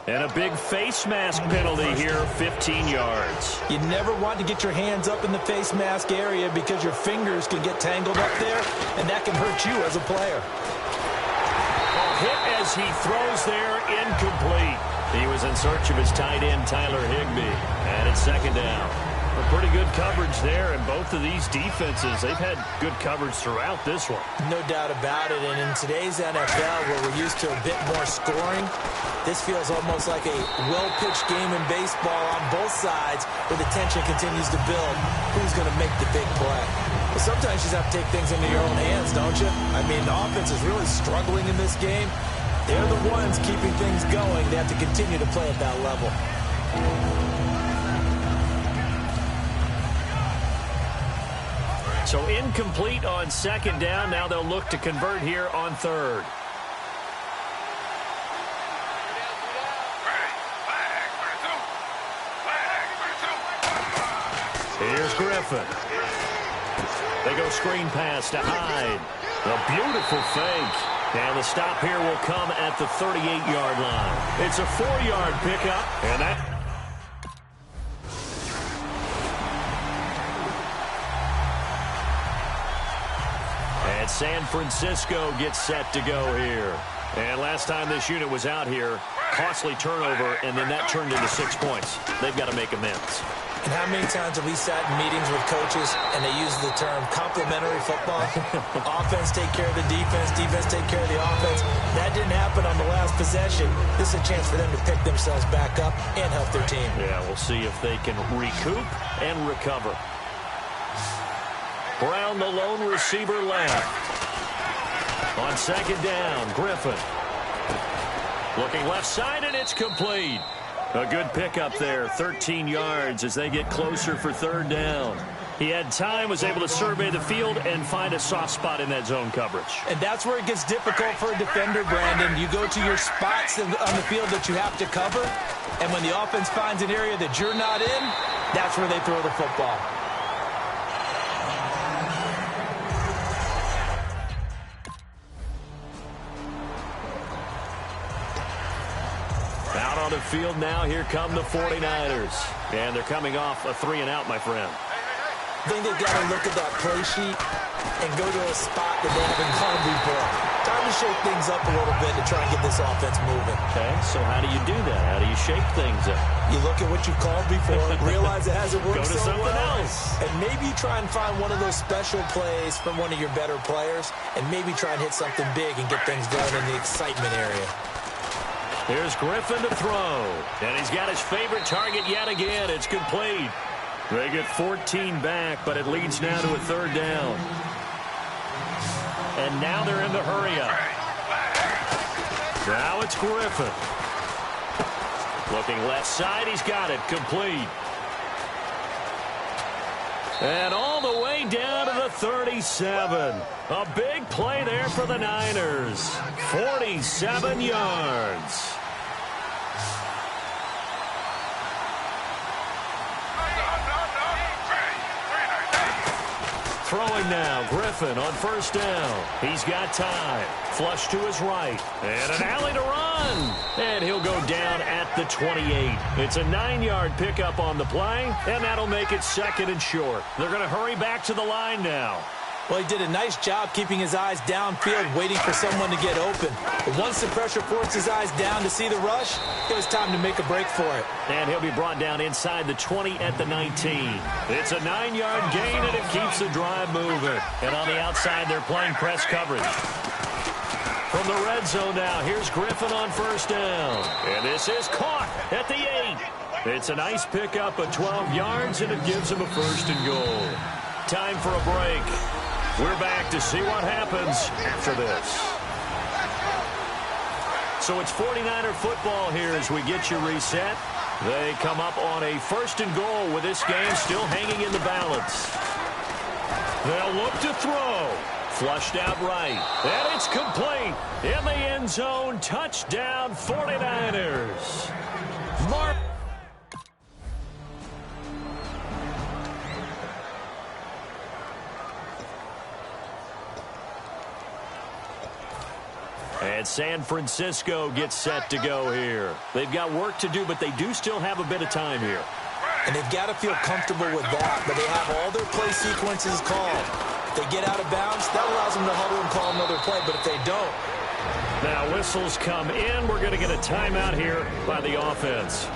And a big face mask penalty here, 15 yards. You never want to get your hands up in the face mask area because your fingers can get tangled up there, and that can hurt you as a player. A hit as he throws there, incomplete. He was in search of his tight end, Tyler Higbee. And it's second down. A pretty good coverage there, and both of these defenses, they've had good coverage throughout this one. No doubt about it, and in today's NFL, where we're used to a bit more scoring, this feels almost like a well-pitched game in baseball on both sides where the tension continues to build. Who's going to make the big play? But sometimes you just have to take things into your own hands, don't you? I mean, the offense is really struggling in this game. They're the ones keeping things going. They have to continue to play at that level. So incomplete on second down. Now they'll look to convert here on third. Here's Griffin. They go screen pass to Hyde. A beautiful fake. And the stop here will come at the 38-yard line. It's a 4-yard pickup. And that... And San Francisco gets set to go here. And last time this unit was out here, costly turnover, and then that turned into 6 points. They've got to make amends. And how many times have we sat in meetings with coaches and they use the term complementary football? Offense take care of the defense, defense take care of the offense. That didn't happen on the last possession. This is a chance for them to pick themselves back up and help their team. Yeah, we'll see if they can recoup and recover. Brown, the lone receiver left. On second down, Griffin. Looking left side, and it's complete. A good pickup there, 13 yards as they get closer for third down. He had time, was able to survey the field and find a soft spot in that zone coverage. And that's where it gets difficult for a defender, Brandon. You go to your spots on the field that you have to cover, and when the offense finds an area that you're not in, that's where they throw the football. Out on the field now, here come the 49ers. And they're coming off a 3-and-out, my friend. I think they've got to look at that play sheet and go to a spot that they haven't gone before. Time to shake things up a little bit to try and get this offense moving. Okay, so how do you do that? How do you shake things up? You look at what you called before, realize it hasn't worked Go to so something well, else. and maybe try and find one of those special plays from one of your better players, and maybe try and hit something big and get things going in the excitement area. Here's Griffin to throw. And he's got his favorite target yet again. It's complete. They get 14 back, but it leads now to a third down. And now they're in the hurry-up. Now it's Griffin. Looking left side, he's got it. Complete. And all the way down to the 37. A big play there for the Niners. 47 yards. Throwing now, Griffin on first down. He's got time. Flush to his right. And an alley to run. And he'll go down at the 28. It's a 9-yard pickup on the play, and that'll make it second and short. They're going to hurry back to the line now. Well, he did a nice job keeping his eyes downfield, waiting for someone to get open. But once the pressure forced his eyes down to see the rush, it was time to make a break for it. And he'll be brought down inside the 20 at the 19. It's a 9-yard gain, and it keeps the drive moving. And on the outside, they're playing press coverage. From the red zone now, here's Griffin on first down. And this is caught at the 8. It's a nice pickup of 12 yards, and it gives him a first and goal. Time for a break. We're back to see what happens after this. So it's 49er football here as we get you reset. They come up on a first and goal with this game still hanging in the balance. They'll look to throw. Flushed out right. And it's complete. In the end zone. Touchdown 49ers. Mark. And San Francisco gets set to go here. They've got work to do, but they do still have a bit of time here. And they've got to feel comfortable with that, but they have all their play sequences called. If they get out of bounds, that allows them to huddle and call another play, but if they don't. Now whistles come in. We're going to get a timeout here by the offense.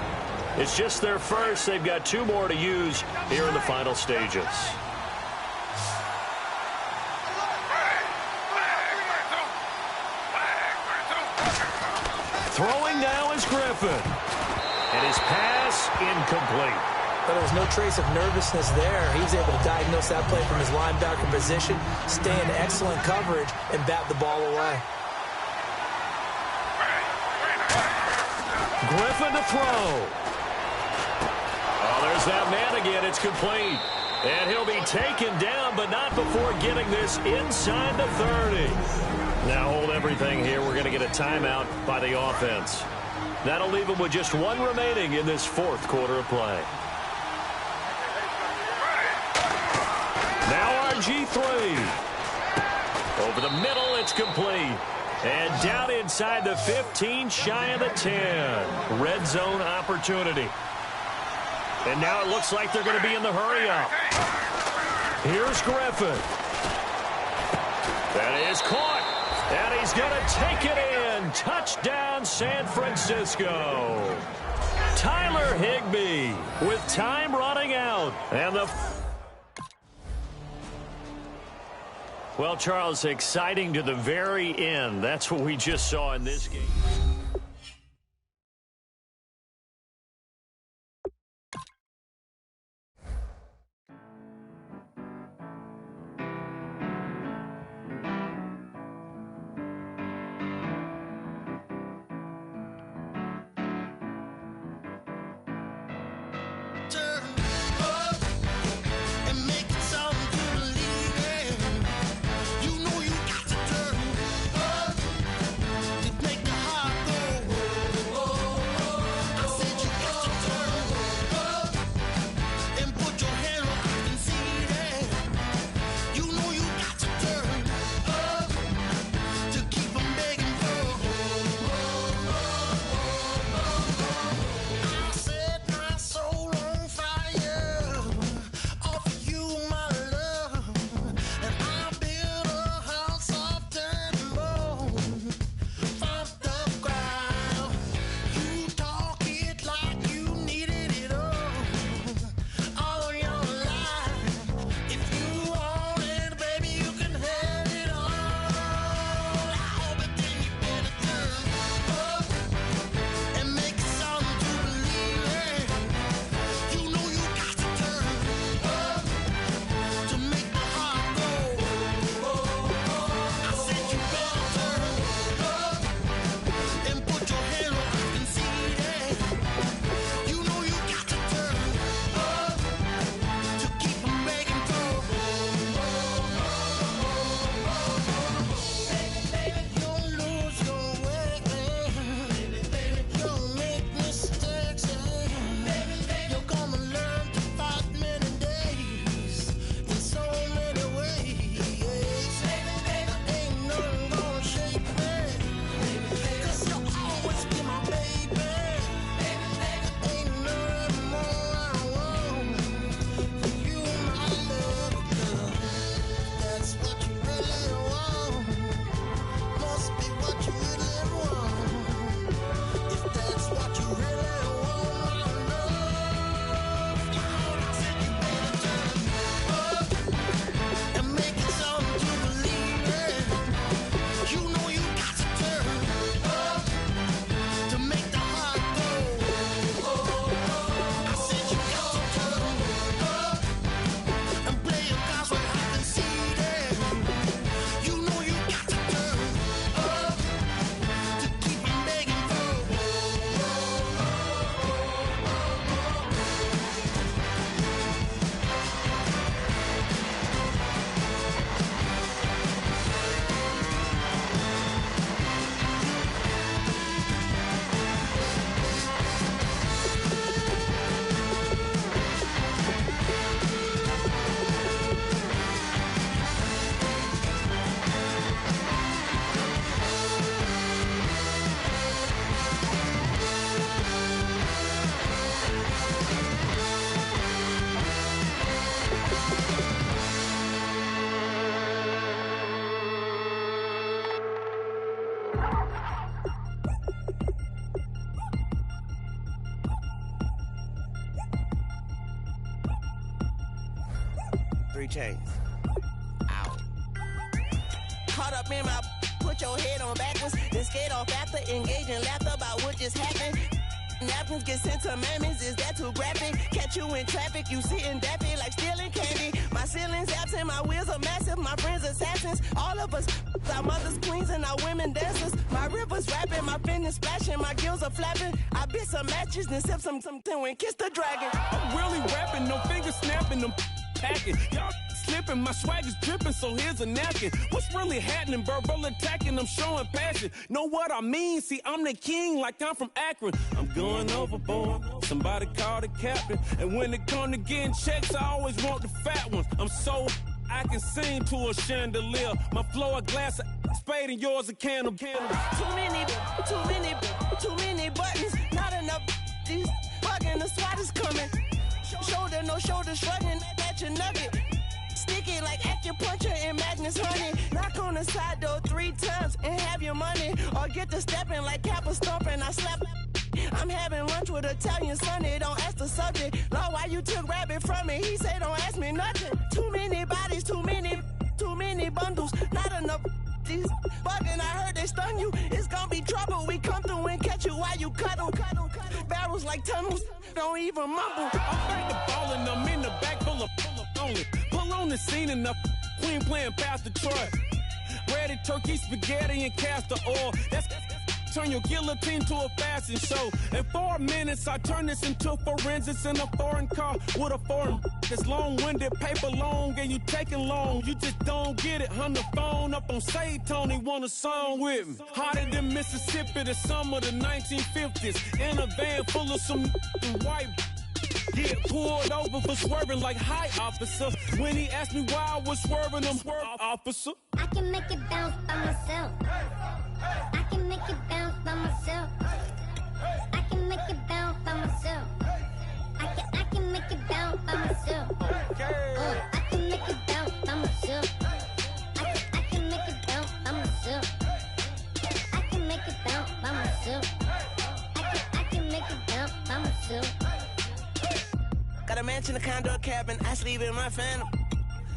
It's just their first. They've got 2 more to use here in the final stages. Throwing now is Griffin. And his pass incomplete. But there was no trace of nervousness there. He was able to diagnose that play from his linebacker position, stay in excellent coverage, and bat the ball away. Griffin to throw. Oh, there's that man again. It's complete. And he'll be taken down, but not before getting this inside the 30. Now hold everything here. We're going to get a timeout by the offense. That'll leave them with just 1 remaining in this 4th quarter of play. Now RG3. Over the middle, it's complete. And down inside the 15, shy of the 10. Red zone opportunity. And now it looks like they're going to be in the hurry-up. Here's Griffin. That is caught. And he's going to take it in. Touchdown, San Francisco. Tyler Higbee with time running out. And the... Well, Charles, exciting to the very end. That's what we just saw in this game. You know you got to turn up to make the heart go. chains. Ow. Caught up in my, put your head on backwards, then skate off after, engage in laughter about what just happened. Napkins get sent to mammies, is that too graphic? Catch you in traffic, you sitting dappy like stealing candy. My ceiling's absent, my wheels are massive, my friends assassins. All of us, our mothers queens and our women dancers. My rivers rapping, my fingers splashing, my gills are flapping. I bit some matches, then sip something and kiss the dragon. I'm really rapping, no fingers snapping, them packing. Y'all slipping, my swag is dripping, so here's a napkin. What's really happening? Verbal attacking, I'm showing passion. Know what I mean? See, I'm the king like I'm from Akron. I'm going overboard, somebody call the captain. And when it come to getting checks, I always want the fat ones. I'm so I can sing to a chandelier. My flow a glass of spade and yours a can of candle. Too many buttons, not enough. These bugging, the SWAT is coming. Shoulder, no shoulder, shrugging at your nugget. Sticky like acupuncture in Magnus honey. Knock on the side door 3 times and have your money. Or get to stepping like Kappa stomping. I slap. I'm having lunch with Italian Sonny. Don't ask the subject. Lord, why you took rabbit from me? He say don't ask me nothing. Too many bodies, too many bundles. Not enough. These bugging, I heard they stung you. It's gonna be trouble. We come through and catch you while you cuddle. Barrels like tunnels. Don't even mumble. I'm back to ballin', I'm in the back full of only. Pull on the scene and the queen playing Pastor Troy. Ready turkey, spaghetti, and castor oil. That's turn your guillotine to a fashion show. In 4 minutes, I turn this into forensics in a foreign car with a foreign. It's long-winded, paper long, and you taking long. You just don't get it. Hung the phone up on Say Tony, want a song with me. Hotter than Mississippi, the summer of the 1950s. In a van full of some white. Get pulled over for swerving like hi, officer. When he asked me why I was swerving, I'm swerve, officer. I can make it bounce by myself. I can make it bounce by myself. I can make it bounce by myself. I can make it bounce by myself. I can make it bounce by myself. I can make it bounce by myself. I can make it bounce by myself. I can make it bounce by myself. Got a mansion, a condo, a cabin, I sleep in my phantom.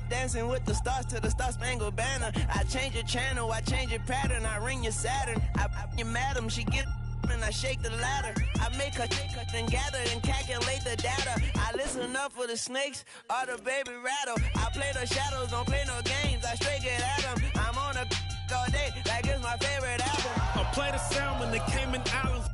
Dancing with the stars to the Star-Spangled Banner. I change your channel, I change your pattern, I ring your Saturn. I your madam, she get and I shake the ladder. I make her and gather and calculate the data. I listen up for the snakes or the baby rattle. I play the shadows, don't play no games, I straight get at them. I'm on a all day, like it's my favorite album. I play the salmon, the Cayman Islands.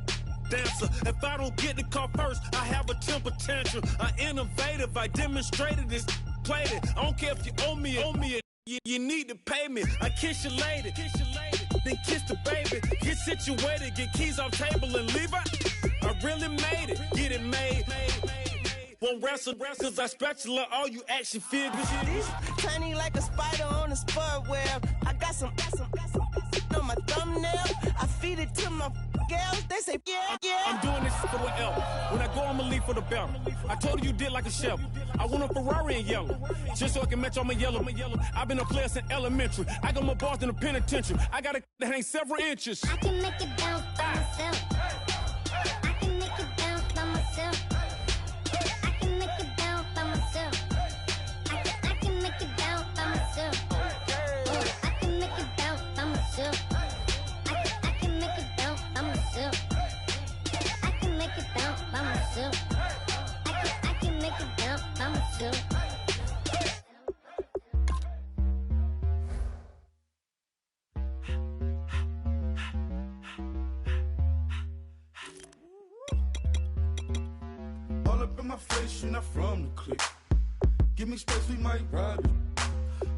Dancer. If I don't get the car first, I have a temper tantrum. I'm innovative, I demonstrated this, played it. I don't care if you owe me it. You need to pay me. I kiss your lady, then kiss the baby. Get situated, get keys off table and leave her. I really made it, get it made. Won't wrestle, cause I spatula all you action figures. Tiny like a spider on a spud web. I got some on my thumbnail. I feed it to my girls. They say, yeah. I'm doing this for the L. When I go, I'ma leave for the belt. I told you did like a chef. I want a Ferrari in yellow. Just so I can match all my yellow. I've been a player since elementary. I got more bars than a penitentiary. I got a that ain't several inches. I can make it bounce by myself. I can make it bounce by myself. I can make it bounce by myself. I can make it bounce by myself. I can make it bounce by myself. I can make it bounce by myself. I can make it bounce by myself. I can make it bounce by myself. All up in my face, you're not from the clique. Give me space, we might ride it.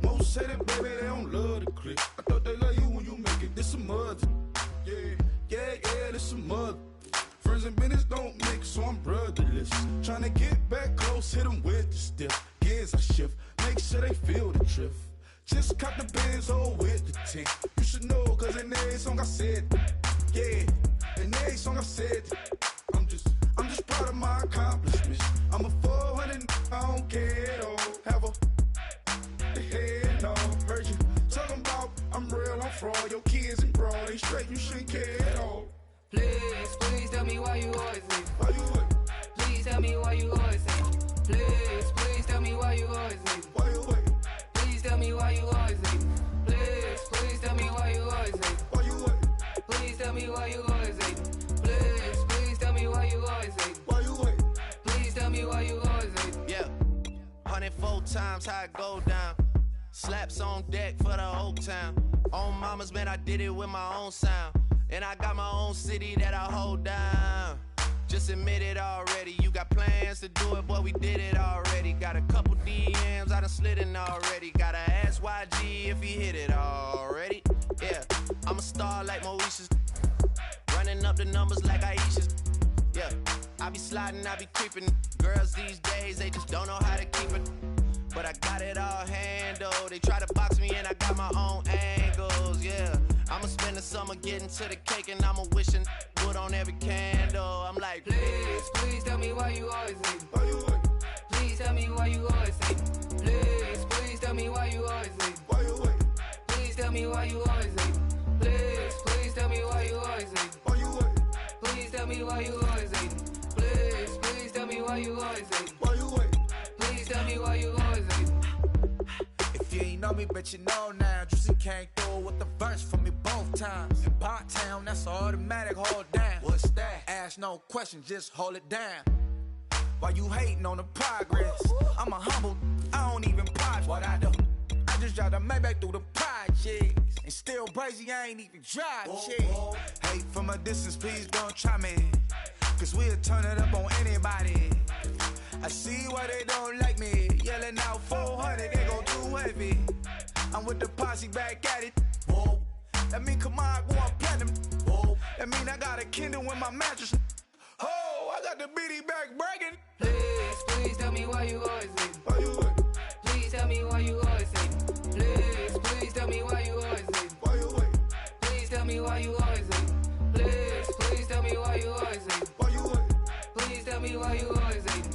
Most say that, baby, they don't love the clique. I thought they love you when you make it. This some mud. Yeah, this some mud. Friends and business don't mix, so I'm brotherless. Tryna get back close, hit them with the stiff. Gears I shift, make sure they feel the drift. Just cop the Benz, oh, with the tank. You should know, cause in every song I said, yeah, in every song I said, I'm just proud of my accomplishments. I'm a 400, I don't care at all. Have a head on. Heard you talking about I'm real, I'm fraud. Your kids and broad, they straight, you shouldn't care at all. Please tell me why you always leave. Why you wait? Please tell me why you always leave. Please tell me why you always leave. Why you wait? me why you always hate. Please tell me why you always hate. Why you wait? Please tell me why you always hate. Please tell me why you always hate. Why you wait? Please tell me why you always hate. Yeah, 104 times how it go down. Slaps on deck for the whole town. On mamas, man, I did it with my own sound. And I got my own city that I hold down. Just admit it already. You got plans to do it, boy, we did it already. Got a couple DMs, I done slid in already. Gotta ask YG if he hit it already. Yeah, I'm a star like Moesha's. Running up the numbers like Aisha's. Yeah, I be sliding, I be creeping. Girls these days, they just don't know how to keep it. But I got it all handled. They try to box me and I got my own angles, yeah. I'ma spend the summer getting to the cake and I'ma wishing wood on every candle. I'm like, please tell me why you always hate. Why you wait? Please tell me why you always hate. Please tell me why you always hate. Why you wait? Please tell me why you always hate. Please tell me why you always hate. Why you wait? Please tell me why you always hate. Please tell me why you always hate. Why you wait? Please tell me why you always hate. If you ain't know me, bet you know now. Juicy came through with the verse for me both times. In Bot Town, that's automatic, hold down. What's that? Ask no question, just hold it down. Why you hating on the progress? I'm a humble, I don't even pause what I do. I just drive the Maybach through the projects. And still crazy, I ain't even drive shit. Hate from a distance, please don't try me. Cause we'll turn it up on anybody. I see why they don't like me. Yelling out 400, they go too heavy. I'm with the posse back at it. Whoa. That mean come on, go on platinum. Whoa. That mean I got a Kindle in my mattress. Oh, I got the BD back breaking. Please tell me why you always hate. Why you wait? Please tell me why you always hate. Please tell me why you always hate. Why you wait? Please tell me why you always hate. Please tell me why you always hate. Why you wait? Please tell me why you always hate.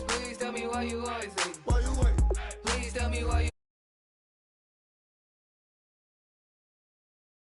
Please tell me why you always hate.